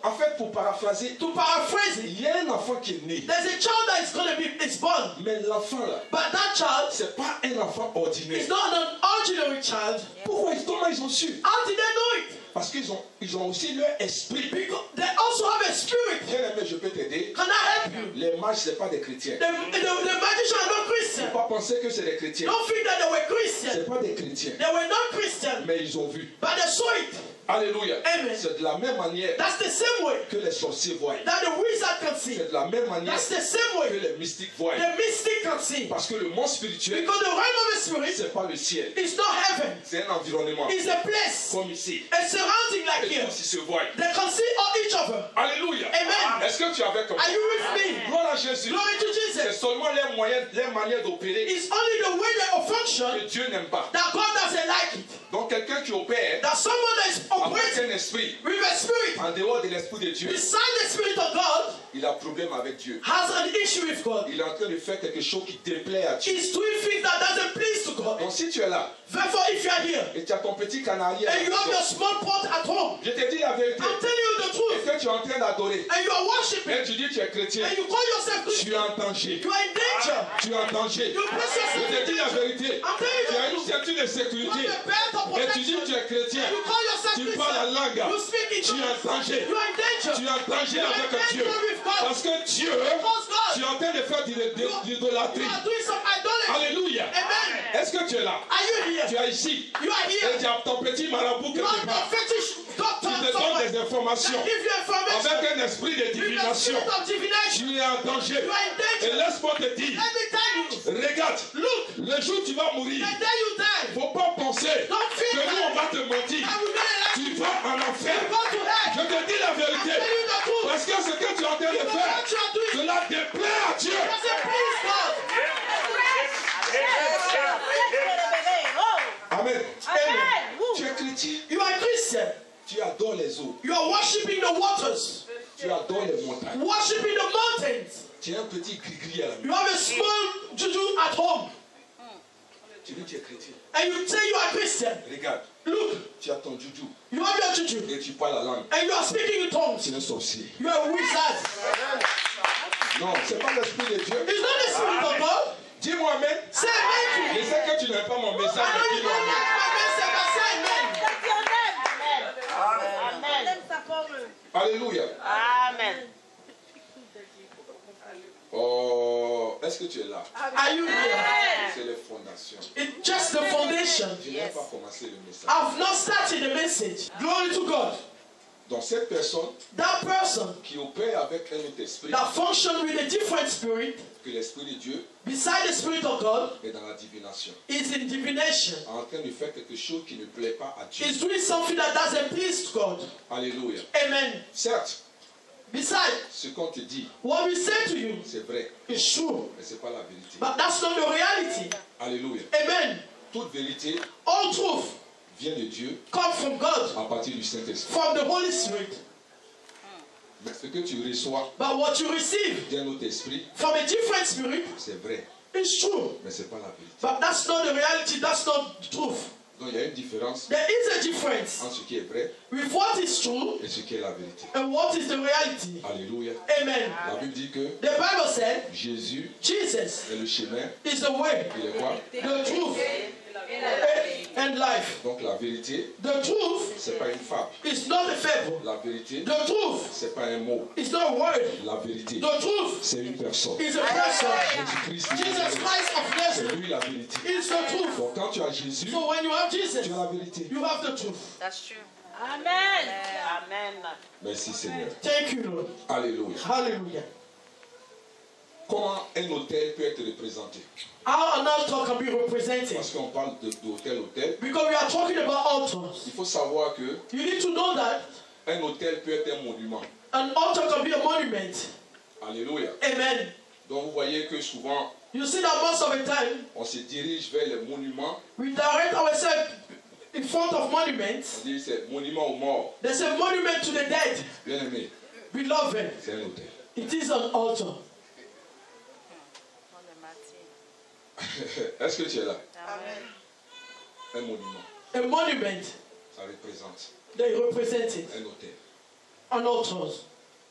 En fait, pour paraphraser, To paraphrase it, il y a un enfant qui est né. there's a child that is going to be born. Mais l'enfant là, But that child c'est pas un enfant ordinaire. is not an ordinary child. Comment ils ont su? How did they know it? Parce qu'ils ont aussi leur esprit. Because they also have a spirit. Bien aimé, je peux t'aider. Can I help you? Les mages, ce n'est pas des chrétiens. The magicians are not Il ne Christian. faut pas penser que c'est des chrétiens. Don't think that they were Ce Christian. n'est pas des chrétiens. They were not Christian. Mais ils ont vu. But they saw it. Alléluia. Amen. C'est de la même manière That's the same way que les sorciers voient. that the wizard can see. C'est de la même manière That's the same que way les mystiques voient. the mystic can see. Parce que le monde spirituel, Because the realm of the ce spirit n'est pas le ciel. is not heaven. C'est un environnement. It's a place. Comme ici. A surrounding like Et here. tous ils se voient. They can see all each other. Alléluia. Amen. Est-ce que tu es avec moi? Are you with me? Gloire à Jésus. Glory to C'est Jesus. seulement les manières d'opérer It's only the way they function que Dieu n'aime pas. that God doesn't like it. Donc quelqu'un qui opère That someone that is avec operating un esprit with a spirit en dehors de l'esprit de Dieu, beside the spirit of God il a problème avec Dieu. has an issue with God. Il est en train de faire quelque chose qui déplaît à Dieu. He's doing things that doesn't please to God. Donc si tu es là Therefore, if you are here et tu as ton petit canari à la and you have maison, your small pot at home, je te dis la vérité. I'm telling you the Et truth, que tu es en train d'adorer, and you are worshiping, et tu dis tu es chrétien, and you call yourself tu Christian, es en danger. you are in danger. Tu es en danger. You place Je yourself te in dis la danger. vérité. I'm telling Tu as you une the truth. ceinture de You sécurité. have a belt of Et tu dis protection. tu es chrétien. You call yourself Tu parles la Christian. langue. You speak in Tu es en tongues. danger. You are in danger. Tu es en danger You are in avec danger Dieu. with God. Parce que Dieu, Because God, tu es en train de faire de you l'idolâtrie. are doing some idolatry. Alléluia. Amen. Est-ce que tu es là? Are you here? Tu es ici. You are Et here. tu as ton petit marabout You quelque are part. the fetish doctor Tu te donne somewhere. des informations. Give you information. Avec un esprit de With the divination. spirit of divination. Tu es en danger. You are in Et danger. laisse-moi te dire. Let me tell you. Regarde. Look, Le jour où tu vas mourir, the day you die, faut pas penser don't que feel nous on va that te mentir. I will not let Tu you vas en enfer. go to hell. Je te dis la I vérité. tell you the truth. Parce que ce que tu es en train de Because faire, what you are doing cela déplaît à Dieu. doesn't please God. Amen. Amen. Tu es chrétien. You are a Christian. Tu adores les eaux. You are worshiping the waters, Tu adores les montagnes. worshiping the mountains. Tu es un petit gris-gris à la You maison. have a small juju at home, Tu dis que tu es chrétien. and you say you are Christian. Regarde, Look, tu as ton juju you have your juju, et tu parles la langue. and you are speaking in tongues. Tu es un sorcier. You are a wizard. Non, ce n'est pas l'esprit de Dieu. It's not the spirit of God. Dis-moi Amen. Say amen. Je sais que tu n'aimes pas mon I message, know mais you dis-moi don't Amen. like my message, but say amen. Alléluia. Amen. Oh, est-ce que tu es là? Are you here? C'est les fondations. It's just the foundation. Je n'ai pas commencé le message. I've not started the message. Glory to God. Donc cette personne That person qui opère avec un autre esprit that functions with a different spirit que l'esprit de Dieu beside the Spirit of God est dans la divination, is in divination. en train de faire quelque chose qui ne plaît pas à Dieu. Is doing something that doesn't please God. Alléluia. Amen. Certes, Besides, ce qu'on te dit, what we say to you c'est vrai, is true, mais ce n'est pas la vérité. but that's not the reality. Alléluia. Amen. Toute vérité All truth vient de Dieu comes from God, à partir du Saint-Esprit. from the Holy Spirit. Mais ce que tu reçois But what you receive d'un autre esprit, from a different spirit c'est vrai, is true, mais ce n'est pas la vérité. but that's not the reality. That's not the truth. Donc il y a une différence There is a difference entre ce qui est vrai with what is true et ce qui est la vérité. and what is the reality. Alléluia. Amen. La Bible dit que The Bible said Jésus Jesus est le chemin, is the way, il est quoi? the truth, and life. Donc la vérité, The truth c'est pas une fable. is not a fable. La vérité, The truth c'est pas un mot. is not a word. La vérité, The truth c'est une personne. is a person. Jésus-Christ, Jesus Christ of c'est Nazareth lui la vérité. is the truth. Donc quand tu as Jésus, So when you have Jesus, tu as la vérité. you have the truth. That's true. Amen. Amen. Merci Seigneur. Thank you, Lord. Alléluia. Hallelujah. Comment un hôtel peut être représenté? How an altar can be represented? Parce qu'on parle d'hôtel. Because we are talking about altars. Il faut savoir que You need to know that un hôtel peut être un monument. an altar can be a monument. Alléluia. Amen. Donc vous voyez que souvent, You see that most of the time, on se dirige vers les monuments. we direct ourselves in front of monuments. On dit c'est monument aux morts. There's a monument to the dead. Bien aimé, Beloved, c'est un hôtel. it is an altar. Est-ce que tu es là? Amen. Un monument, A monument, ça représente they represent it. un hôtel. An altar.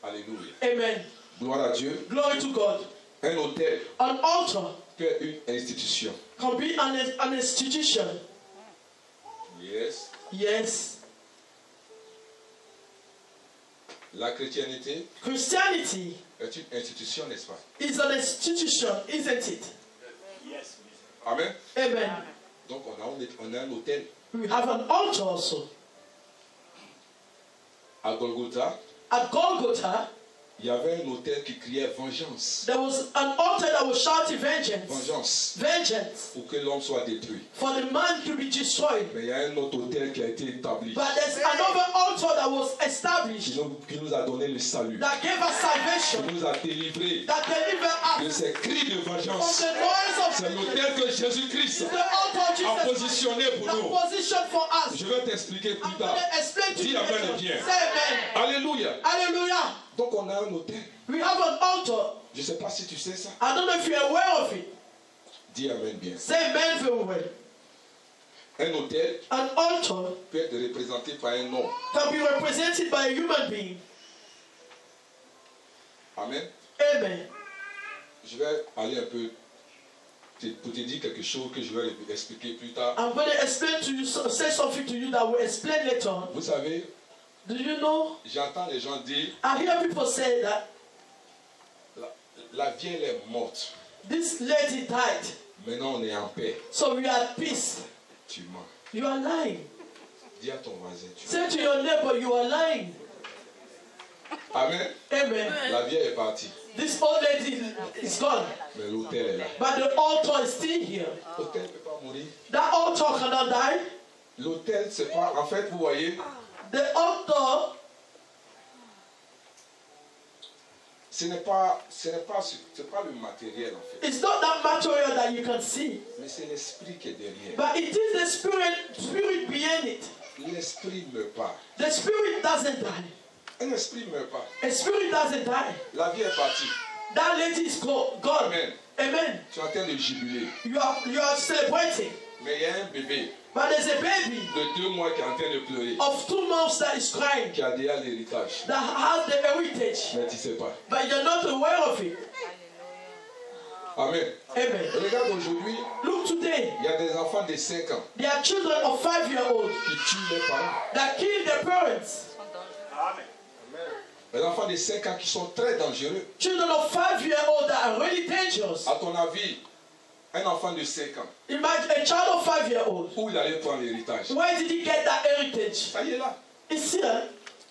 Alléluia. Amen. Gloire à Dieu. Glory to God. Un hôtel An altar peut être une institution. can be an institution. Yes. Yes. La chrétienté Christianity est une institution, n'est-ce pas? is an institution, isn't it? Amen. Amen. Donc on a un hôtel. We have an altar also. À Golgotha, At Golgotha, il y avait un hôtel qui criait vengeance. there was an altar that was shouting vengeance. Vengeance. Vengeance. Pour que l'homme soit détruit. For the man to be destroyed. Mais il y a un autre hôtel qui a été établi. But there's another altar that was established Qui nous a donné le salut. that gave us salvation. Qui nous a délivrés That delivered de us ces cris de from vengeance. the noise of C'est l'hôtel que Jésus-Christ the altar of a Jesus positionné pour that nous. positioned for us. Je vais t'expliquer plus I'm tard. going to explain to Dis you amen later. et bien. Say amen. Alléluia. Hallelujah. Donc on a un hôtel. We have an altar. Je ne sais pas si tu sais ça. I don't know if you're aware of it. Dis amen bien. Say amen very well. Un hôtel An altar peut être représenté par un homme. can be represented by a human being. Amen. Amen. Je vais aller un peu pour te dire quelque chose que je vais expliquer plus tard. I'm going to explain to you, say something to you that will explain later on. Vous savez, Do you know? j'entends les gens dire I hear people say that la vieille est morte. this lady died, Maintenant on est en paix. so we are at peace. Tu mens. You are lying. Dis à ton voisin. Tu Say to your neighbor, you are lying. Amen. Amen. La vieille est partie. This old lady is gone, Mais l'hôtel est là. but the altar is still here. L'hôtel ne peut pas mourir. That altar cannot die. L'hôtel, c'est pas. En fait, vous voyez, The altar, ce n'est pas le matériel en fait. it's not that material that you can see, Mais c'est l'esprit qui est derrière. but it is the spirit behind it. L'esprit ne meurt pas. The spirit doesn't die. Un esprit ne meurt pas. A spirit doesn't die. La vie est partie. That lady is gone. Amen. Amen. Tu es en train de jubiler. You are celebrating, Mais il y a un bébé but there's a baby de 2 mois qui est en train de pleurer. of 2 months that is crying, Qui a déjà l'héritage. that has the heritage, Mais tu ne sais pas. but you're not aware of it. Amen. Amen. Regarde aujourd'hui, Look today, il y a des enfants de 5 ans there are children of 5-year-olds qui tuent leurs parents. that kill their parents. Les enfants de 5 ans qui sont très dangereux. Children of 5-year-olds that are really dangerous. À ton avis, un enfant de 5 ans, Imagine a child of 5-year-old. où il allait prendre l'héritage? Where did he get that heritage? Ça y est là. It's here.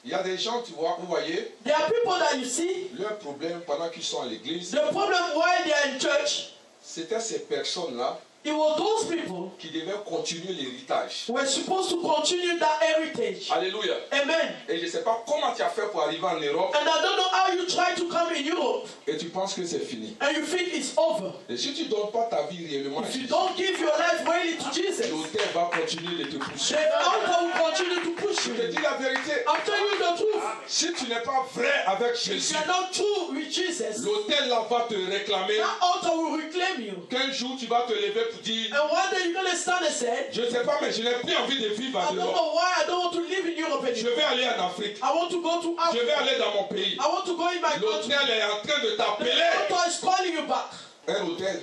Il y a des gens, tu vois, vous voyez, There are people that you see, leur problème pendant qu'ils sont à l'église, the problem why they are in church, c'était ces personnes-là it was those people qui devaient continuer l'héritage. who were supposed to continue that heritage. Alléluia. Amen. Et je ne sais pas comment tu as fait pour arriver en Europe And I don't know how you try to come in Europe et tu penses que c'est fini. and you think it's over. Et si tu ne donnes pas ta vie réellement à If you Jésus, don't give your life really to Jesus, l'autel va continuer de te pousser. the altar will continue to push Je you. te dis la vérité. I'm telling you the truth. Si tu n'es pas vrai avec If Jésus, you are not true with Jesus, l'autel là va te réclamer that altar will reclaim you. qu'un jour tu vas te lever pour dire, And one day you're going to stand and say, je ne sais pas, mais je n'ai plus envie de vivre I en don't Europe. know why I don't want to live in Europe Je anymore. vais aller en Afrique. I want to go to Je vais Africa. aller dans mon pays. I want to go in my country. L'autel est en train de The t'appeler. altar is calling you back. Un autel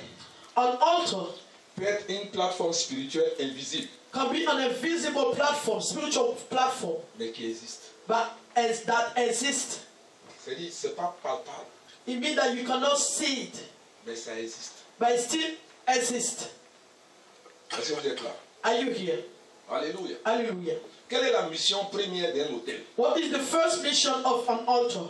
An altar peut être une plateforme spirituelle invisible, can be an invisible platform, spiritual platform, mais qui existe. but as that exists. C'est-à-dire, ce n'est pas palpable, It means that you cannot see it, mais ça existe. but it still exists. Est-ce que vous êtes là? Are you here? Alléluia. Hallelujah. Quelle est la mission première d'un autel? What is the first mission of an altar?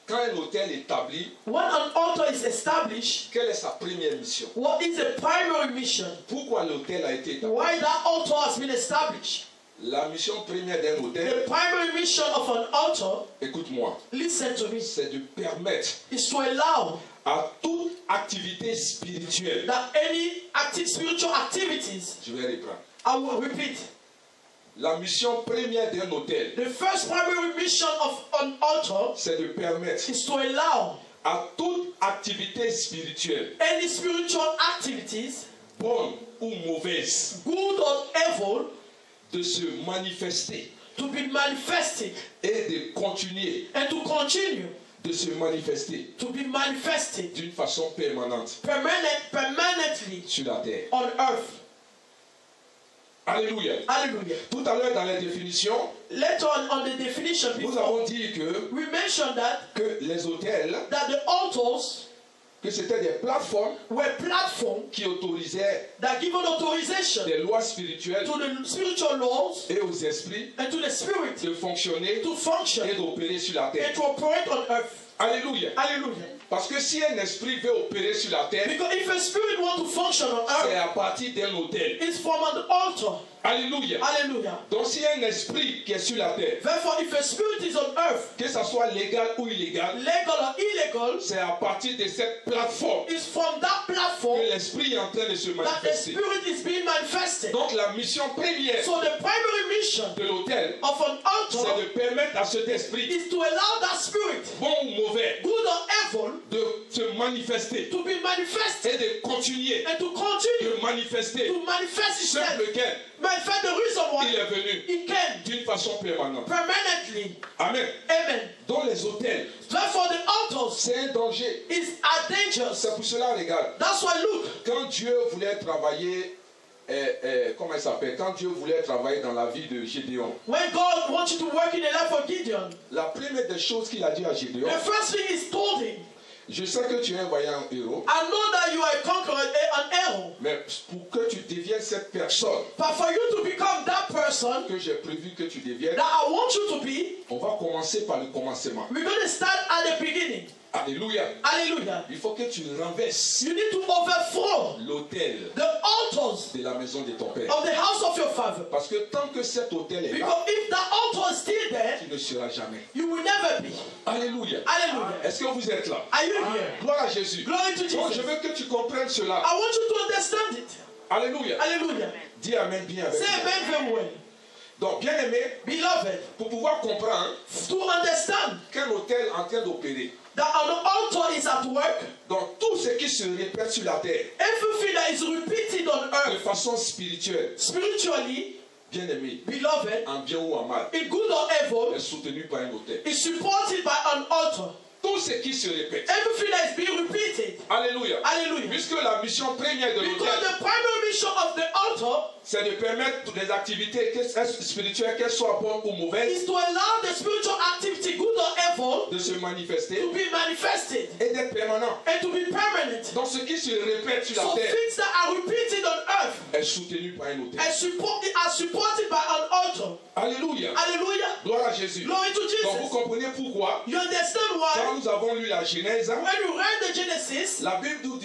Quand un autel est établi, When an altar is established, quelle est sa première mission? what is the primary mission? Pourquoi l'autel a été établi? Why that altar has been established? La mission première d'un The autel, primary mission of an altar, écoute-moi, listen to me, c'est de permettre is to allow à toute activité spirituelle, that any spiritual activities, je vais reprendre, I will repeat, la mission première d'un autel, the first primary mission of an altar c'est de permettre is to allow à toute activité spirituelle, any spiritual activities, bonne ou mauvaise, good or evil, de se manifester to be manifested et de continuer and to continue de se manifester to be manifested d'une façon permanente permanently sur la terre. on earth. Alléluia. Hallelujah. Tout à l'heure dans la définition, Later on the definition, nous before, avons dit we mentioned que les autels, that the altars que c'était des plateformes were platforms qui autorisaient that given authorization des lois spirituelles to the spiritual laws et aux esprits and to the spirit de fonctionner to function et d'opérer sur la and terre. to operate on earth. Alléluia. Hallelujah. Parce que si un esprit veut opérer sur la terre, Because if a spirit wants to function on c'est earth, à partir d'un autel. it's from an altar. Alléluia. Hallelujah. Donc s'il y a un esprit qui est sur la terre, Therefore, if a spirit is on earth, que ça soit légal ou illégal, legal or illegal, c'est à partir de cette plateforme it's from that platform que l'esprit est en train de se that the manifester. spirit is being manifested. Donc la mission première So the primary mission de l'autel, of an c'est altar de permettre à cet esprit, is to allow that spirit, bon ou mauvais, good or evil, de se manifester to be manifested et de continuer and to continue de manifester to manifest sur itself. lequel Manifest the reason il why est venu it came d'une façon permanente. permanently. Amen. Amen. Donc les autels, Therefore, the altars c'est un danger. are dangerous. C'est pour cela, regarde, That's why look, quand Dieu voulait travailler, comment il s'appelle, quand Dieu voulait travailler dans la vie de Gédéon, when God wants you to work in the life of Gideon, la première des choses qu'il a dit à Gédéon, the first thing He's told him, je sais que tu es un vaillant héros, I know that you are a conqueror, an arrow, mais pour que tu deviennes cette personne but for you to become that person que j'ai prévu que tu deviennes, that I want you to be, on va commencer par le commencement. we're going to start at the beginning. Alléluia. Hallelujah. Il faut que tu renverses You need to overthrow l'autel the altars de la maison de ton père. of the house of your father. Parce que tant que cet autel est là, Because if that altar is still there, tu ne seras jamais. you will never be. Alléluia. Hallelujah. Est-ce que vous êtes là? Are you here? Gloire à Jésus. Glory to Donc je Jesus. veux que tu comprennes cela. I want you to understand it. Alléluia. Hallelujah. Dis Amen bien avec Say moi. amen very well. Donc bien aimé, Beloved, pour pouvoir comprendre to understand qu'un autel est en train d'opérer, that an altar is at work, donc tout ce qui se répète sur la terre everything that is repeated on de earth, façon spirituelle, spiritually, bien aimé, beloved, en bien ou en mal, in good or est evil, soutenu par un autel. is supported by an altar. Tout ce qui se répète. Everything that is being repeated. Alléluia. Hallelujah. Puisque la mission première de Because l'autel, the primary mission of the altar c'est de permettre des activités spirituelles, qu'elles soient bonnes ou mauvaises, is to allow the spiritual activity, good or evil, de se manifester to be manifested, et d'être permanent. and to be permanent. Donc ce qui se répète sur la So terre things that are repeated on earth est soutenu par un autel. and are supported by an altar. Alléluia. Hallelujah. Gloire à Jésus. Glory to Donc vous Jesus. comprenez pourquoi, You understand quand why nous avons lu la Genèse, when you read the Genesis, la Bible nous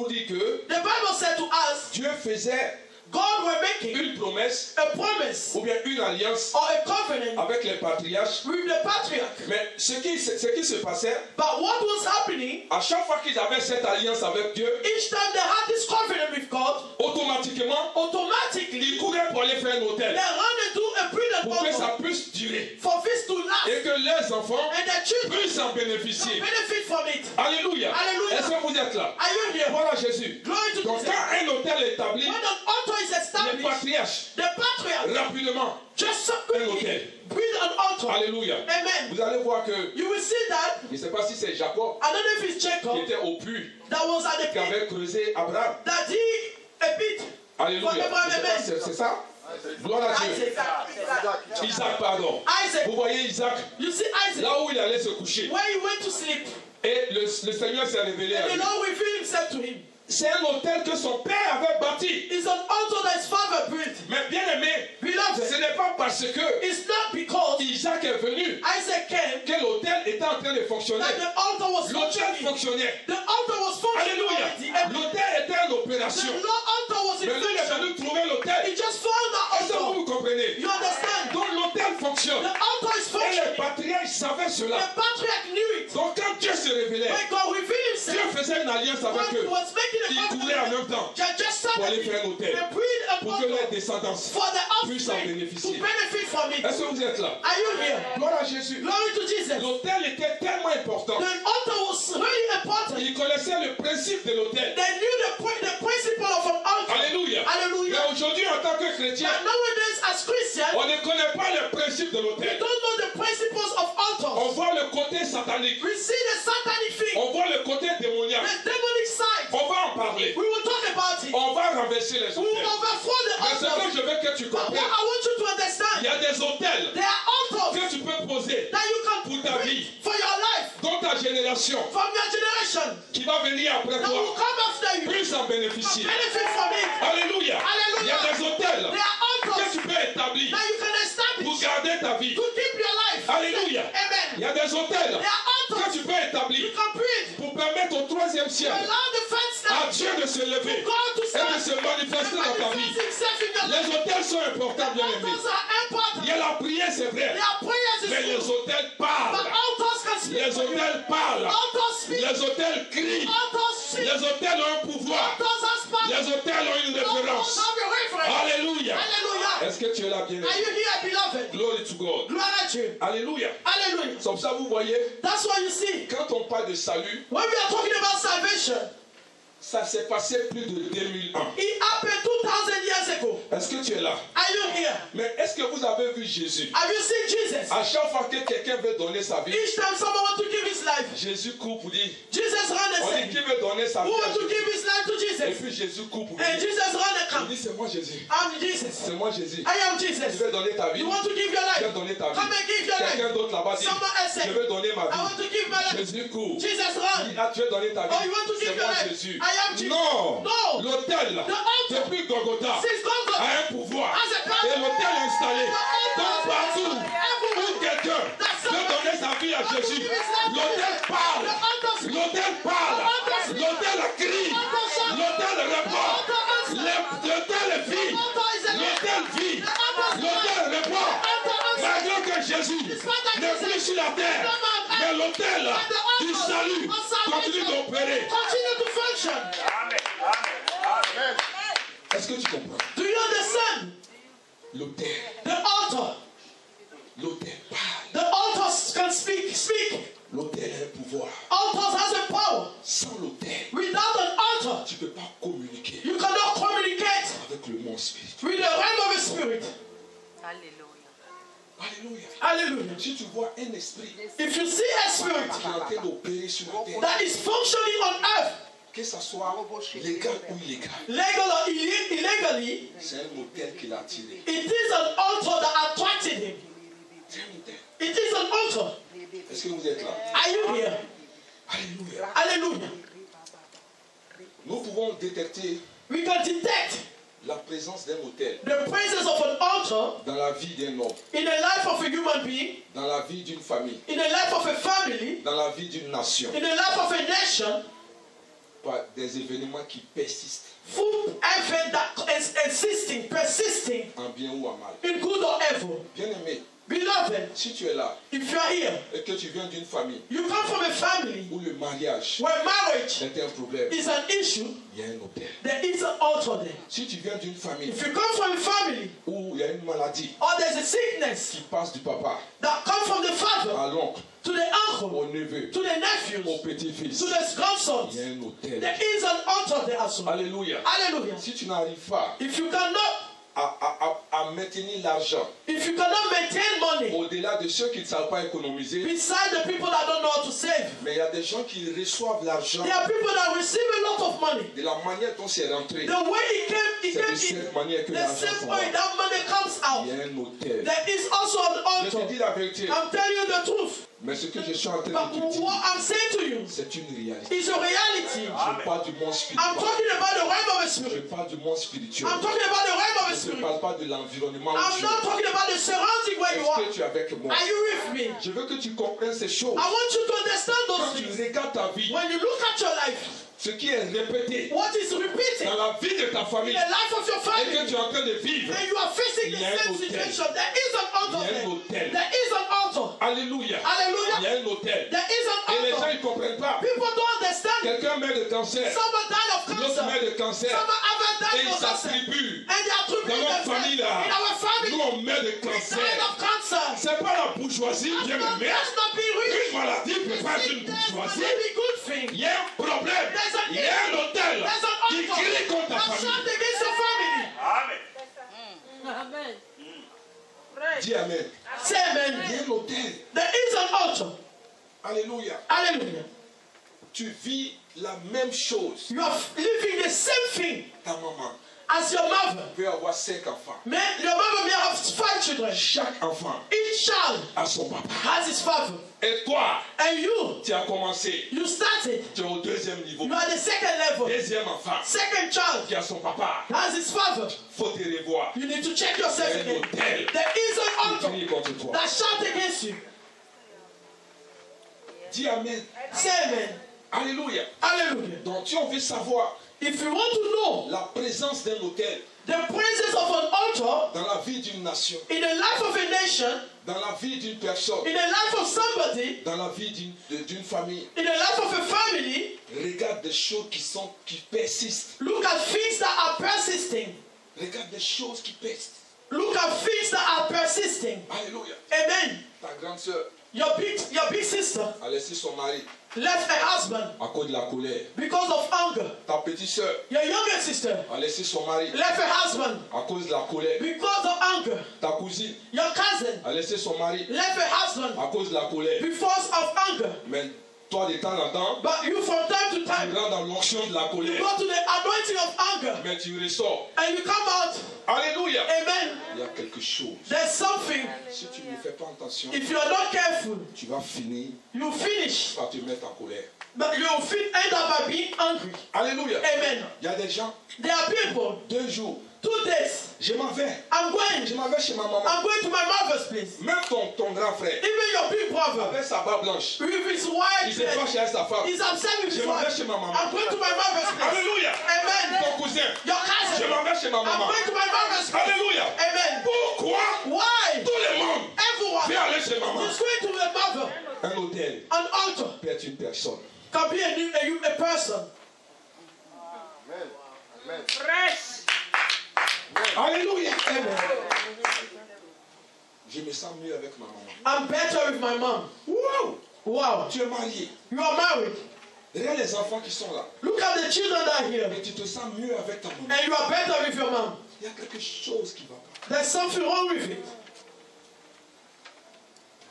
dit que the Bible said to us, Dieu faisait God were making une promesse a promise ou bien une alliance or a covenant avec les patriarches. with the patriarch. Mais ce qui se passait, But what was happening, à chaque fois qu'ils avaient cette alliance avec Dieu, each time they had this covenant with God, automatiquement, automatically ils couraient pour aller faire un they hôtel run into a prudent pour que altar ça puisse durer for this to last et que les enfants and the children puissent en to bénéficier. benefit from it. Alléluia. Alléluia. Est-ce que vous êtes là? Are you here? Voilà Jésus. Glory to Donc Jesus. quand un hôtel est établi, When an altar is les established, patriarches, the patriarch rapidement, just un quickly hôtel. build an altar. Alléluia. Amen. Vous allez voir que, You will see that. je ne sais pas si c'est Jacob I don't know if it's qui Jacob était au puits that was at the pit qu'avait creusé Abraham. that dig a pit. Alléluia. For Abraham, Je sais pas, amen. c'est ça? Gloire à Dieu. Isaac. Isaac, pardon. Isaac. Vous voyez Isaac, You see Isaac. là où il allait se coucher. When he went to sleep, Et le Seigneur s'est révélé à and the lui. Lord revealed himself to him. C'est un hôtel que son père avait bâti. It's an altar that his father built. Mais bien aimé, ce Beloved, n'est pas parce que it's not because Isaac est venu Isaac came que l'hôtel était en train de fonctionner. that the altar was L'hôtel functioning. fonctionnait. The altar was functioning Alléluia. already. And L'hôtel était en opération. the altar was in Mais lui il est function. venu trouver l'hôtel. He just found Est-ce the que altar. vous comprenez? You understand? Donc l'hôtel fonctionne. The altar is Et les functioning. patriarches savaient The cela. patriarch knew it. Donc quand Dieu se révélait, When God revealed Dieu himself, faisait une alliance avec God eux. was making a Ils couraient en covenant. même temps Just pour aller started faire un hôtel. and build a Pour que les altar descendants for the puissent en offspring bénéficier. to benefit from it. Est-ce que vous êtes là? Are you here? Gloire à Jésus. Glory to Jesus. L'hôtel était tellement important. The altar was really important. Ils connaissaient le principe de l'hôtel. They knew the principle of an altar. Alléluia. Mais Hallelujah. aujourd'hui, en tant que chrétien, But nowadays, as Christians, on ne connaît pas le principe de we l'autel. don't know the principles of On altars. voit le côté satanique. We see the satanic thing, On voit le côté démoniaque. the demonic side. On va en parler. We will talk about it. On va renverser les We will hôtels. overthrow the Mais ce que altar. je veux que tu But what comprennes, I want you to il understand, y a des hôtels there are altars que tu peux poser that you can pour ta vie, build for your life, dont ta génération from your generation, qui va venir après that will toi come after you, puisse en bénéficier. benefit from it. Alléluia. Il y a des hôtels There are que altars tu peux établir that you can pour establish garder ta vie. to keep your life. Alléluia. Il y Amen. a des hôtels There are que altars tu peux you établir can build pour permettre au troisième to ciel allow the first à step Dieu de se lever God to et de stand se manifester dans ta and vie. manifest himself in your Les life. hôtels sont importants, bien aimés. Altars are important. Il y a la prière, c'est vrai, There are prayers mais is les true. hôtels But parlent. altars can speak Les for you. hôtels parlent. Altars speak. Les hôtels crient. Altars speak. Les hôtels ont un pouvoir. Altars have power. Les hôtels ont une Altars référence. have a reference. Alléluia. Hallelujah. Est-ce que tu es là, bien Are aimé? you here, beloved? Glory to God. Gloire à Dieu. Alléluia. Hallelujah. Comme ça, vous voyez, That's why you see, quand on parle de salut, when we are talking about salvation, ça s'est passé plus de 2000 ans. it happened 2000 years ago. Est-ce que tu es là? Are you here? Mais est-ce que vous avez vu Jésus? Have you seen Jesus? À chaque fois que quelqu'un veut donner sa vie, Each time someone wants to give his life, Jésus court pour dire, Jesus ran and on dit said, qui veut donner sa who vie à wants to give Jésus? his life to Et Jesus? puis Jésus court pour And dire, Jesus ran and il come. dit c'est moi Jésus, I'm Jesus. c'est moi Jésus. I am Tu Jesus. veux donner ta vie? You want to give your Je vais life? donner ta Come vie. and give your Quelqu'un life. d'autre là-bas dit, Someone else je said, veux donner ma I want vie. to give my life. Jésus court. Jesus Il ran. dit, ah, tu veux donner ta Oh, you vie? want to give C'est your moi life? Jésus. I am Jesus. Non, No. l'autel, The altar. depuis Golgotha, Since God a un pouvoir. has a power. Et l'autel est installé. The Donc altar partout everywhere. où quelqu'un veut donner sa vie à Jésus, l'autel parle. L'autel parle. L'autel crie. L'autel répond. L'autel vit. L'autel vit. L'autel répond. Malgré que Jésus n'est plus sur la terre, mais l'autel du salut continue d'opérer. Continue to function. Est-ce que tu comprends? Do you understand? L'autel. The altar. L'autel parle. The altars can speak. L'autel a un pouvoir. Altars has a power. Sans l'autel, Without an altar, tu ne peux pas communiquer you cannot communicate avec le monde spirituel. with the realm of the spirit. Alléluia. Hallelujah. Si tu vois un esprit If you see a spirit qui est en train d'opérer sur la terre, that is functioning on earth, que ce soit légal ou illégal, legal or illegally, c'est un hôtel qui l'a attiré. it is an altar that attracted him. C'est un hôtel. It is an altar. Est-ce que vous êtes là? Are you here? Alléluia. Hallelujah. Nous pouvons détecter We can detect la présence d'un autel the presence of an altar dans la vie d'un homme, in the life of a human being, dans la vie d'une famille, in the life of a family, dans la vie d'une nation, in the life of a nation, par des événements qui persistent, full event that is existing, persisting, en bien ou en mal. in good or evil. Bien-aimé, Beloved, si tu es là if you are here, et que tu viens d'une famille you come from a family où le mariage where marriage est un problème, is an issue, il y a un autel. there is an altar there. Si tu viens d'une famille If you come from a family où il y a une maladie or there's a sickness qui passe du papa that comes from the father à l'oncle, to the uncle, au neveu, to the nephews, au petit-fils, to the grandsons, il y a un autel. there is an altar there as well. Alléluia. Hallelujah. Si tu n'arrives pas If you cannot, à maintenir l'argent if you cannot maintain money au-delà de ceux qui ne savent pas économiser, beside the people that don't know how to save, mais il y a des gens qui reçoivent l'argent there are people that receive a lot of money. de la manière dont c'est rentré. The way it C'est de came in, cette manière que the l'argent same s'en way va. that money comes out. Il y a un autel. There is also an Je te altar. dis la vérité, I'm telling you the truth. mais ce que je suis en train But de te dire, what I'm saying to you c'est une réalité. is a reality. Je parle du monde I'm spirituel. talking about the realm of the Je spirit. parle du monde spirituel. I'm talking about the realm of the Je ne spirit. parle pas de l'environnement où I'm tu not es. talking about the surrounding where you Est-ce are. que tu es avec moi? Are you with me? Je veux que tu comprennes ces choses. I want you to understand Quand those tu things. regardes ta vie, When you look at your life, ce qui est répété what is repeating dans la vie de ta in famille the life of your et que family, tu es en train de vivre, and you are facing the Il y a un same hôtel. situation, there is an altar Il y a un there. hôtel. There is an altar. Alléluia. Hallelujah. Il y a un hôtel. There is Et an les gens altar. ne comprennent pas. People don't understand. Quelqu'un meurt de cancer, Someone died of l'autre cancer. meurt de cancer, Someone ever et died ils of cancer. s'attribuent. And they are to Dans notre famille là, in our family. nous on meurt de We cancer. died of cancer. C'est pas la bourgeoisie bien aimée. Let's not be rich. Une maladie ne peut pas être une Sickness must bourgeoisie. not be good thing. Il y a un problème. There's an Il y a un hôtel There's an qui altar crie contre ta that famille. shout against your family. Amen. Amen. Dis Amen. Say amen. Il y a un hôtel. There is an altar. Alléluia. Hallelujah. Tu vis la même chose. You are living the same thing Ta maman as your mother. peut avoir 5 enfants. Man, your mother may have 5 children. Chaque enfant Each child a son papa. has his father. Et toi, And you, tu as commencé. you started. Tu es au deuxième niveau. You are the second level. Deuxième enfant Second child qui a son papa. has his father. Faut te revoir. You need to check yourself Il y a un again. hôtel There is an qui altar crie contre toi. that shout against you. Dis Amen. Say amen. Alléluia. Hallelujah. Donc si on veut savoir If you want to know la présence d'un hôtel the presence of an altar dans la vie d'une nation, in the life of a nation, dans la vie d'une personne, in the life of somebody, dans la vie d'une famille, in the life of a family, regarde des choses qui persistent. look at things that are persisting. Regarde des choses qui persistent. Look at things that are persisting. Alléluia. Amen. Ta grande sœur Your big sister a laissé son mari left her husband à cause de la colère. because of anger. Ta petite sœur Your younger sister a laissé son mari left her husband à cause de la colère. because of anger. Ta cousine Your cousin a laissé son mari left her husband à cause de la colère. because of anger. Mais toi, de temps en temps, But you, from time to tu time, rentres dans l'onction de la you colère. go to the anointing of anger Mais tu ressors. and you come out. Alléluia. Amen. Il y a quelque chose. There's something. Si tu ne fais pas attention, If you are not careful, tu vas finir you finish. par te mettre en colère. But you will end up by being angry. Alléluia. Amen. Il y a des gens, There are people, 2 jours, 2 days, je m'en vais. I'm Je going. m'en vais chez ma maman. I'm going to my mother's place. Même ton grand frère, Even your big brother, avec sa barbe blanche, with his il white s'est beard, fâché avec sa femme. he's upset with Je his m'en vais wife. chez ma maman. I'm going to my mother's place. Alléluia. Amen. Ton cousin, Your je cousin, m'en vais chez ma I'm maman. going to my mother's place. Alléluia. Amen. Pourquoi Why? tout le monde Everyone veut aller chez maman? is going to the mother. Un hôtel An altar peut être une personne. can be a person. Fresh. Alléluia. Amen. Je me sens mieux avec ma maman. I'm better with my mom. Wow. Wow. Tu es marié. You are married. Regarde les enfants qui sont là. Look at the children that are here. Et tu te sens mieux avec ta maman. And you are better with your mom. Il y a quelque chose qui va pas. There's something wrong with it.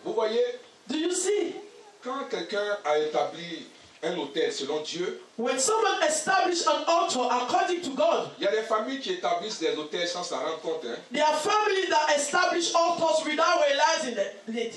Vous voyez, Do you see? quand quelqu'un a établi un hôtel selon Dieu, When someone establishes an altar according to God, il y a des familles qui établissent des hôtels sans s'en rendre compte. Hein. there are families that establish altars without realizing it.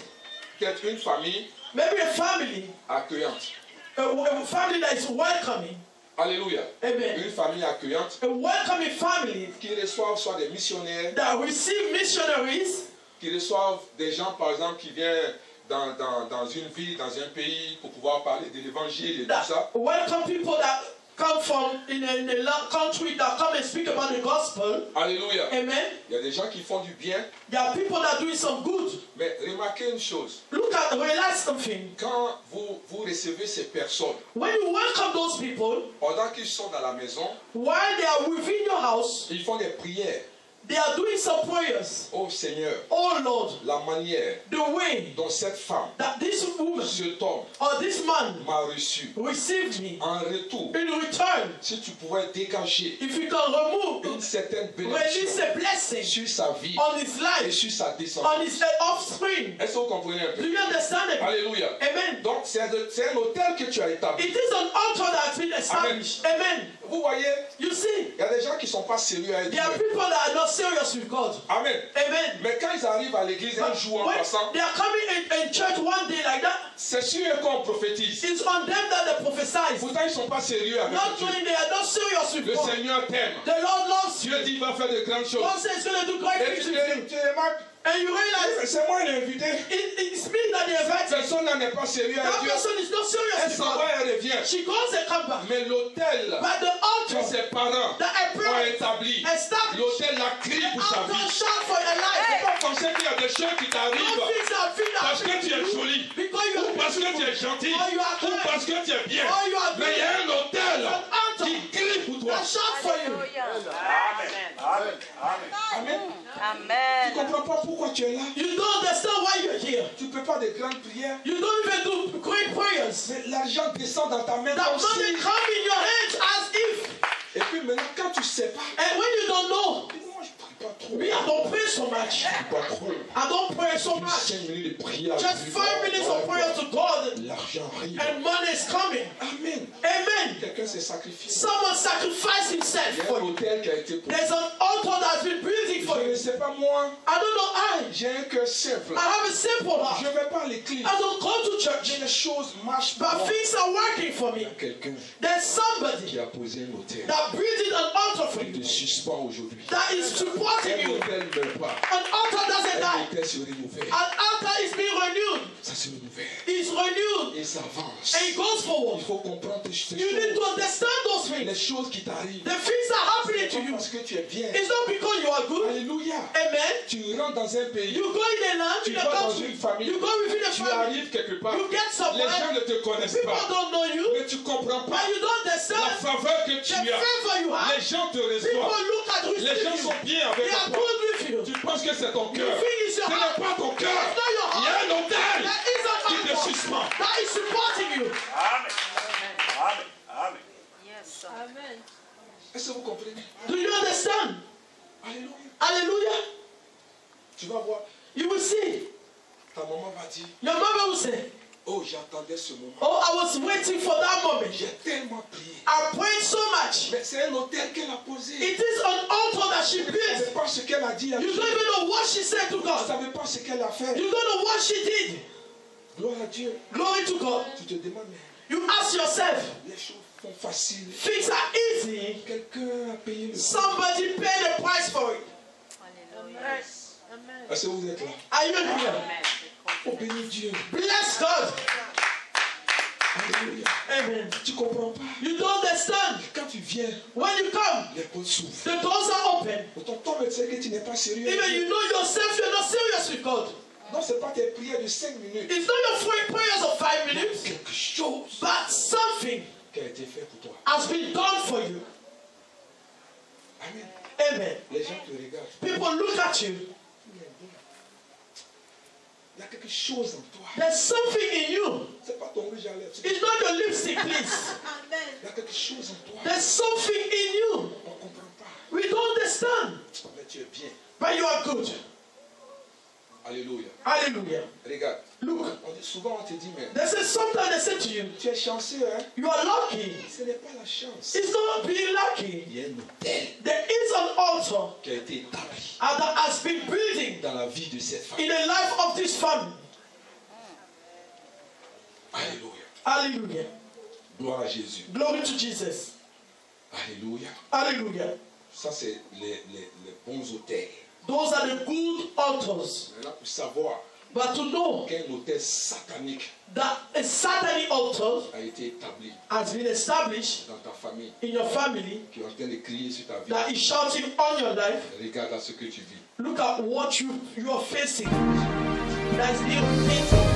peut-être une famille Maybe a family, accueillante. a family that is welcoming. Alléluia. Amen. Une famille accueillante A welcoming family qui reçoivent soit des missionnaires, that receive missionaries, qui reçoivent des gens, par exemple, qui viennent dans une ville, dans un pays, pour pouvoir parler de l'évangile et tout that ça. welcome people that come from in a country that come and speak about the gospel. Alléluia. Amen. Il y a des gens qui font du bien, There are people that are doing some good. mais remarquez une chose. Realize something. Quand vous recevez ces personnes, When you welcome those people, pendant qu'ils sont dans la maison, while they are within your house, ils font des prières. they are doing some prayers. Oh Seigneur, Oh Lord, la manière the way dont cette femme, that this woman cet homme or this man m'a reçu, received me, en retour, in return, si tu pouvais dégager if you can remove, une certaine release bénédiction a blessing sur sa vie on his et life, sur sa on descendance. his offspring. Est-ce que vous comprenez un Do peu? you understand it? Alléluia. Amen. Donc c'est un hôtel que tu as établi. It is an altar that has been established. Amen. Vous voyez, You see, il y a des gens qui ne sont pas sérieux avec there are Dieu. people that are not serious with God. Amen. Amen. Mais quand ils arrivent à l'église un But jour en when passant, they are coming in church one day like that, c'est sur eux qu'on prophétise. it's on them that they prophesy. Pourtant, ils ne sont pas sérieux avec Not Dieu. knowing they are not serious with Le God. Seigneur t'aime. The Lord loves you. Dieu dit qu'il va faire de grandes choses. God says he's going to do great Et things tu, with you. tu remarques, And you realize c'est moi l'invité. it's me that they invited. Cette personne-là n'est pas sérieuse avec That Dieu. person is not serious Elle with s'en va, God. elle revient. She goes and comes back. Mais l'hôtel But the que altar ses parents that I ont pray établi, established, l'hôtel la crie the pour sa altar vie. shout for your Il ne life. faut pas penser qu'il y a des choses qui Don't t'arrivent fix that feel parce que tu es jolie, because you ou are parce que tu es gentil, or you are ou kind, parce que tu es bien. or you are Mais il y a un hôtel an altar qui crie pour toi. that shout for you. Amen. Tu ne Amen. comprends pas pourquoi tu es là. You don't understand why you're here. Tu ne peux pas de grandes prières. You don't even do great prayers. Mais l'argent descend dans ta main That comme money si. come in your hands as if. Et puis maintenant, quand tu ne sais pas, And when you don't know, tu dis, moi je ne prie pas trop. me, I don't pray so much. Je ne prie pas trop. I don't pray so much. 5 minutes de prière. Just 5 minutes of prayer to God L'argent arrive. and money is coming. Amen. Amen. Quelqu'un s'est sacrifié. Someone sacrificed himself Il y a for un you. hôtel qui a été posé. There's an altar that's been building for Je ne you. sais pas moi, I don't know I. j'ai un cœur simple. I have a simple heart. Je ne vais pas à l'église. I don't go to Mais church. les choses marchent pour But moi. things are working for Il y me. a quelqu'un There's somebody qui a posé un hôtel. that built an altar for Il te you. suspend aujourd'hui. That is supporting Un you. hôtel ne meurt pas. An altar doesn't Un die. hôtel se renouvelle. An altar is being renewed. Ça se renouvelle. It's renewed. Et ça avance. And it goes Il forward. faut comprendre ces You need to choses. understand those Les things. choses qui t'arrivent. The things are happening to C'est pas you. parce que tu es bien. It's not because you are good. Alléluia. Amen. Tu rentres dans un pays. You go in a land, Tu in a vas dans country. une famille. You go within a Tu family. arrives quelque part. You get Les gens somewhere. ne te connaissent People pas. don't know you. Mais tu comprends pas But you don't la understand faveur que the tu as. favor you have. Les gens te People reçoivent. look at Les gens receiving sont you. bien avec They are toi. good with you. Tu penses que c'est ton You cœur. think it's Ce your n'est heart. pas ton cœur. It's not your Il y a heart. un hôtel There is an qui te altar suspend. that is supporting you. Yes. Amen. Est-ce que vous comprenez? Do you understand? Alléluia. Hallelujah. Tu vas voir, You will see. ta maman va dire, Your mother will say, oh j'attendais ce moment. oh, I was waiting for that moment. J'ai tellement prié. I prayed so much. Mais c'est un hôtel qu'elle a posé. It is an altar that she Tu ne built. savais pas ce qu'elle a dit à You Dieu. don't even know what she said to Tu ne God. savais pas ce qu'elle a fait. You don't know what she did. Gloire à Dieu. Glory to God. Tu te demandes, mais You ask yourself, les choses sont faciles. things are easy. Quelqu'un a payé le prix. Somebody paid the price for it. Hallelujah. Amen. Est-ce que vous êtes là? Are you here? Amen. Oh bénis Dieu. Bless God. Alléluia. Amen. Tu comprends pas? You don't understand. Quand tu viens, When you come, les portes s'ouvrent. the doors are open. Pourtant, toi, tu sais que tu n'es pas sérieux. Even you know yourself, you're not serious with God. Non, ce n'est pas tes prières de 5 minutes. It's not your prayers of 5 minutes, Quelque chose but something qui a été fait pour toi. has been done for you. Amen. Amen. Les gens te regardent. People look at you. Il y a quelque chose en toi. There's something in you. Ce n'est pas ton rouge à lèvres. It's not your lipstick, please. Il y a quelque chose en toi. There's something in you. On ne comprend pas. We don't understand. Mais tu es bien. But you are good. Alléluia. Hallelujah. Regarde. Look, Souvent, on te dit, mais they say sometimes they say to you, tu es chanceux, hein? you are lucky. Ce n'est pas la chance. It's not being lucky. Il y a un hôtel There is an altar qui a été établi that has been building dans la vie de cette femme. in the life of this family. Alléluia. Hallelujah. Gloire à Jésus. Glory to Jesus. Alléluia. Hallelujah. Ça, c'est les bons autels. Those are the good altars. Maintenant, pour savoir But to know qu'un autel satanique that a satanic altar a été établi has been established dans ta famille, in your family, qui est en train de crier sur ta vie, that is shouting on your life, regarde à ce que tu vis. look at what you are facing. That's being repeated.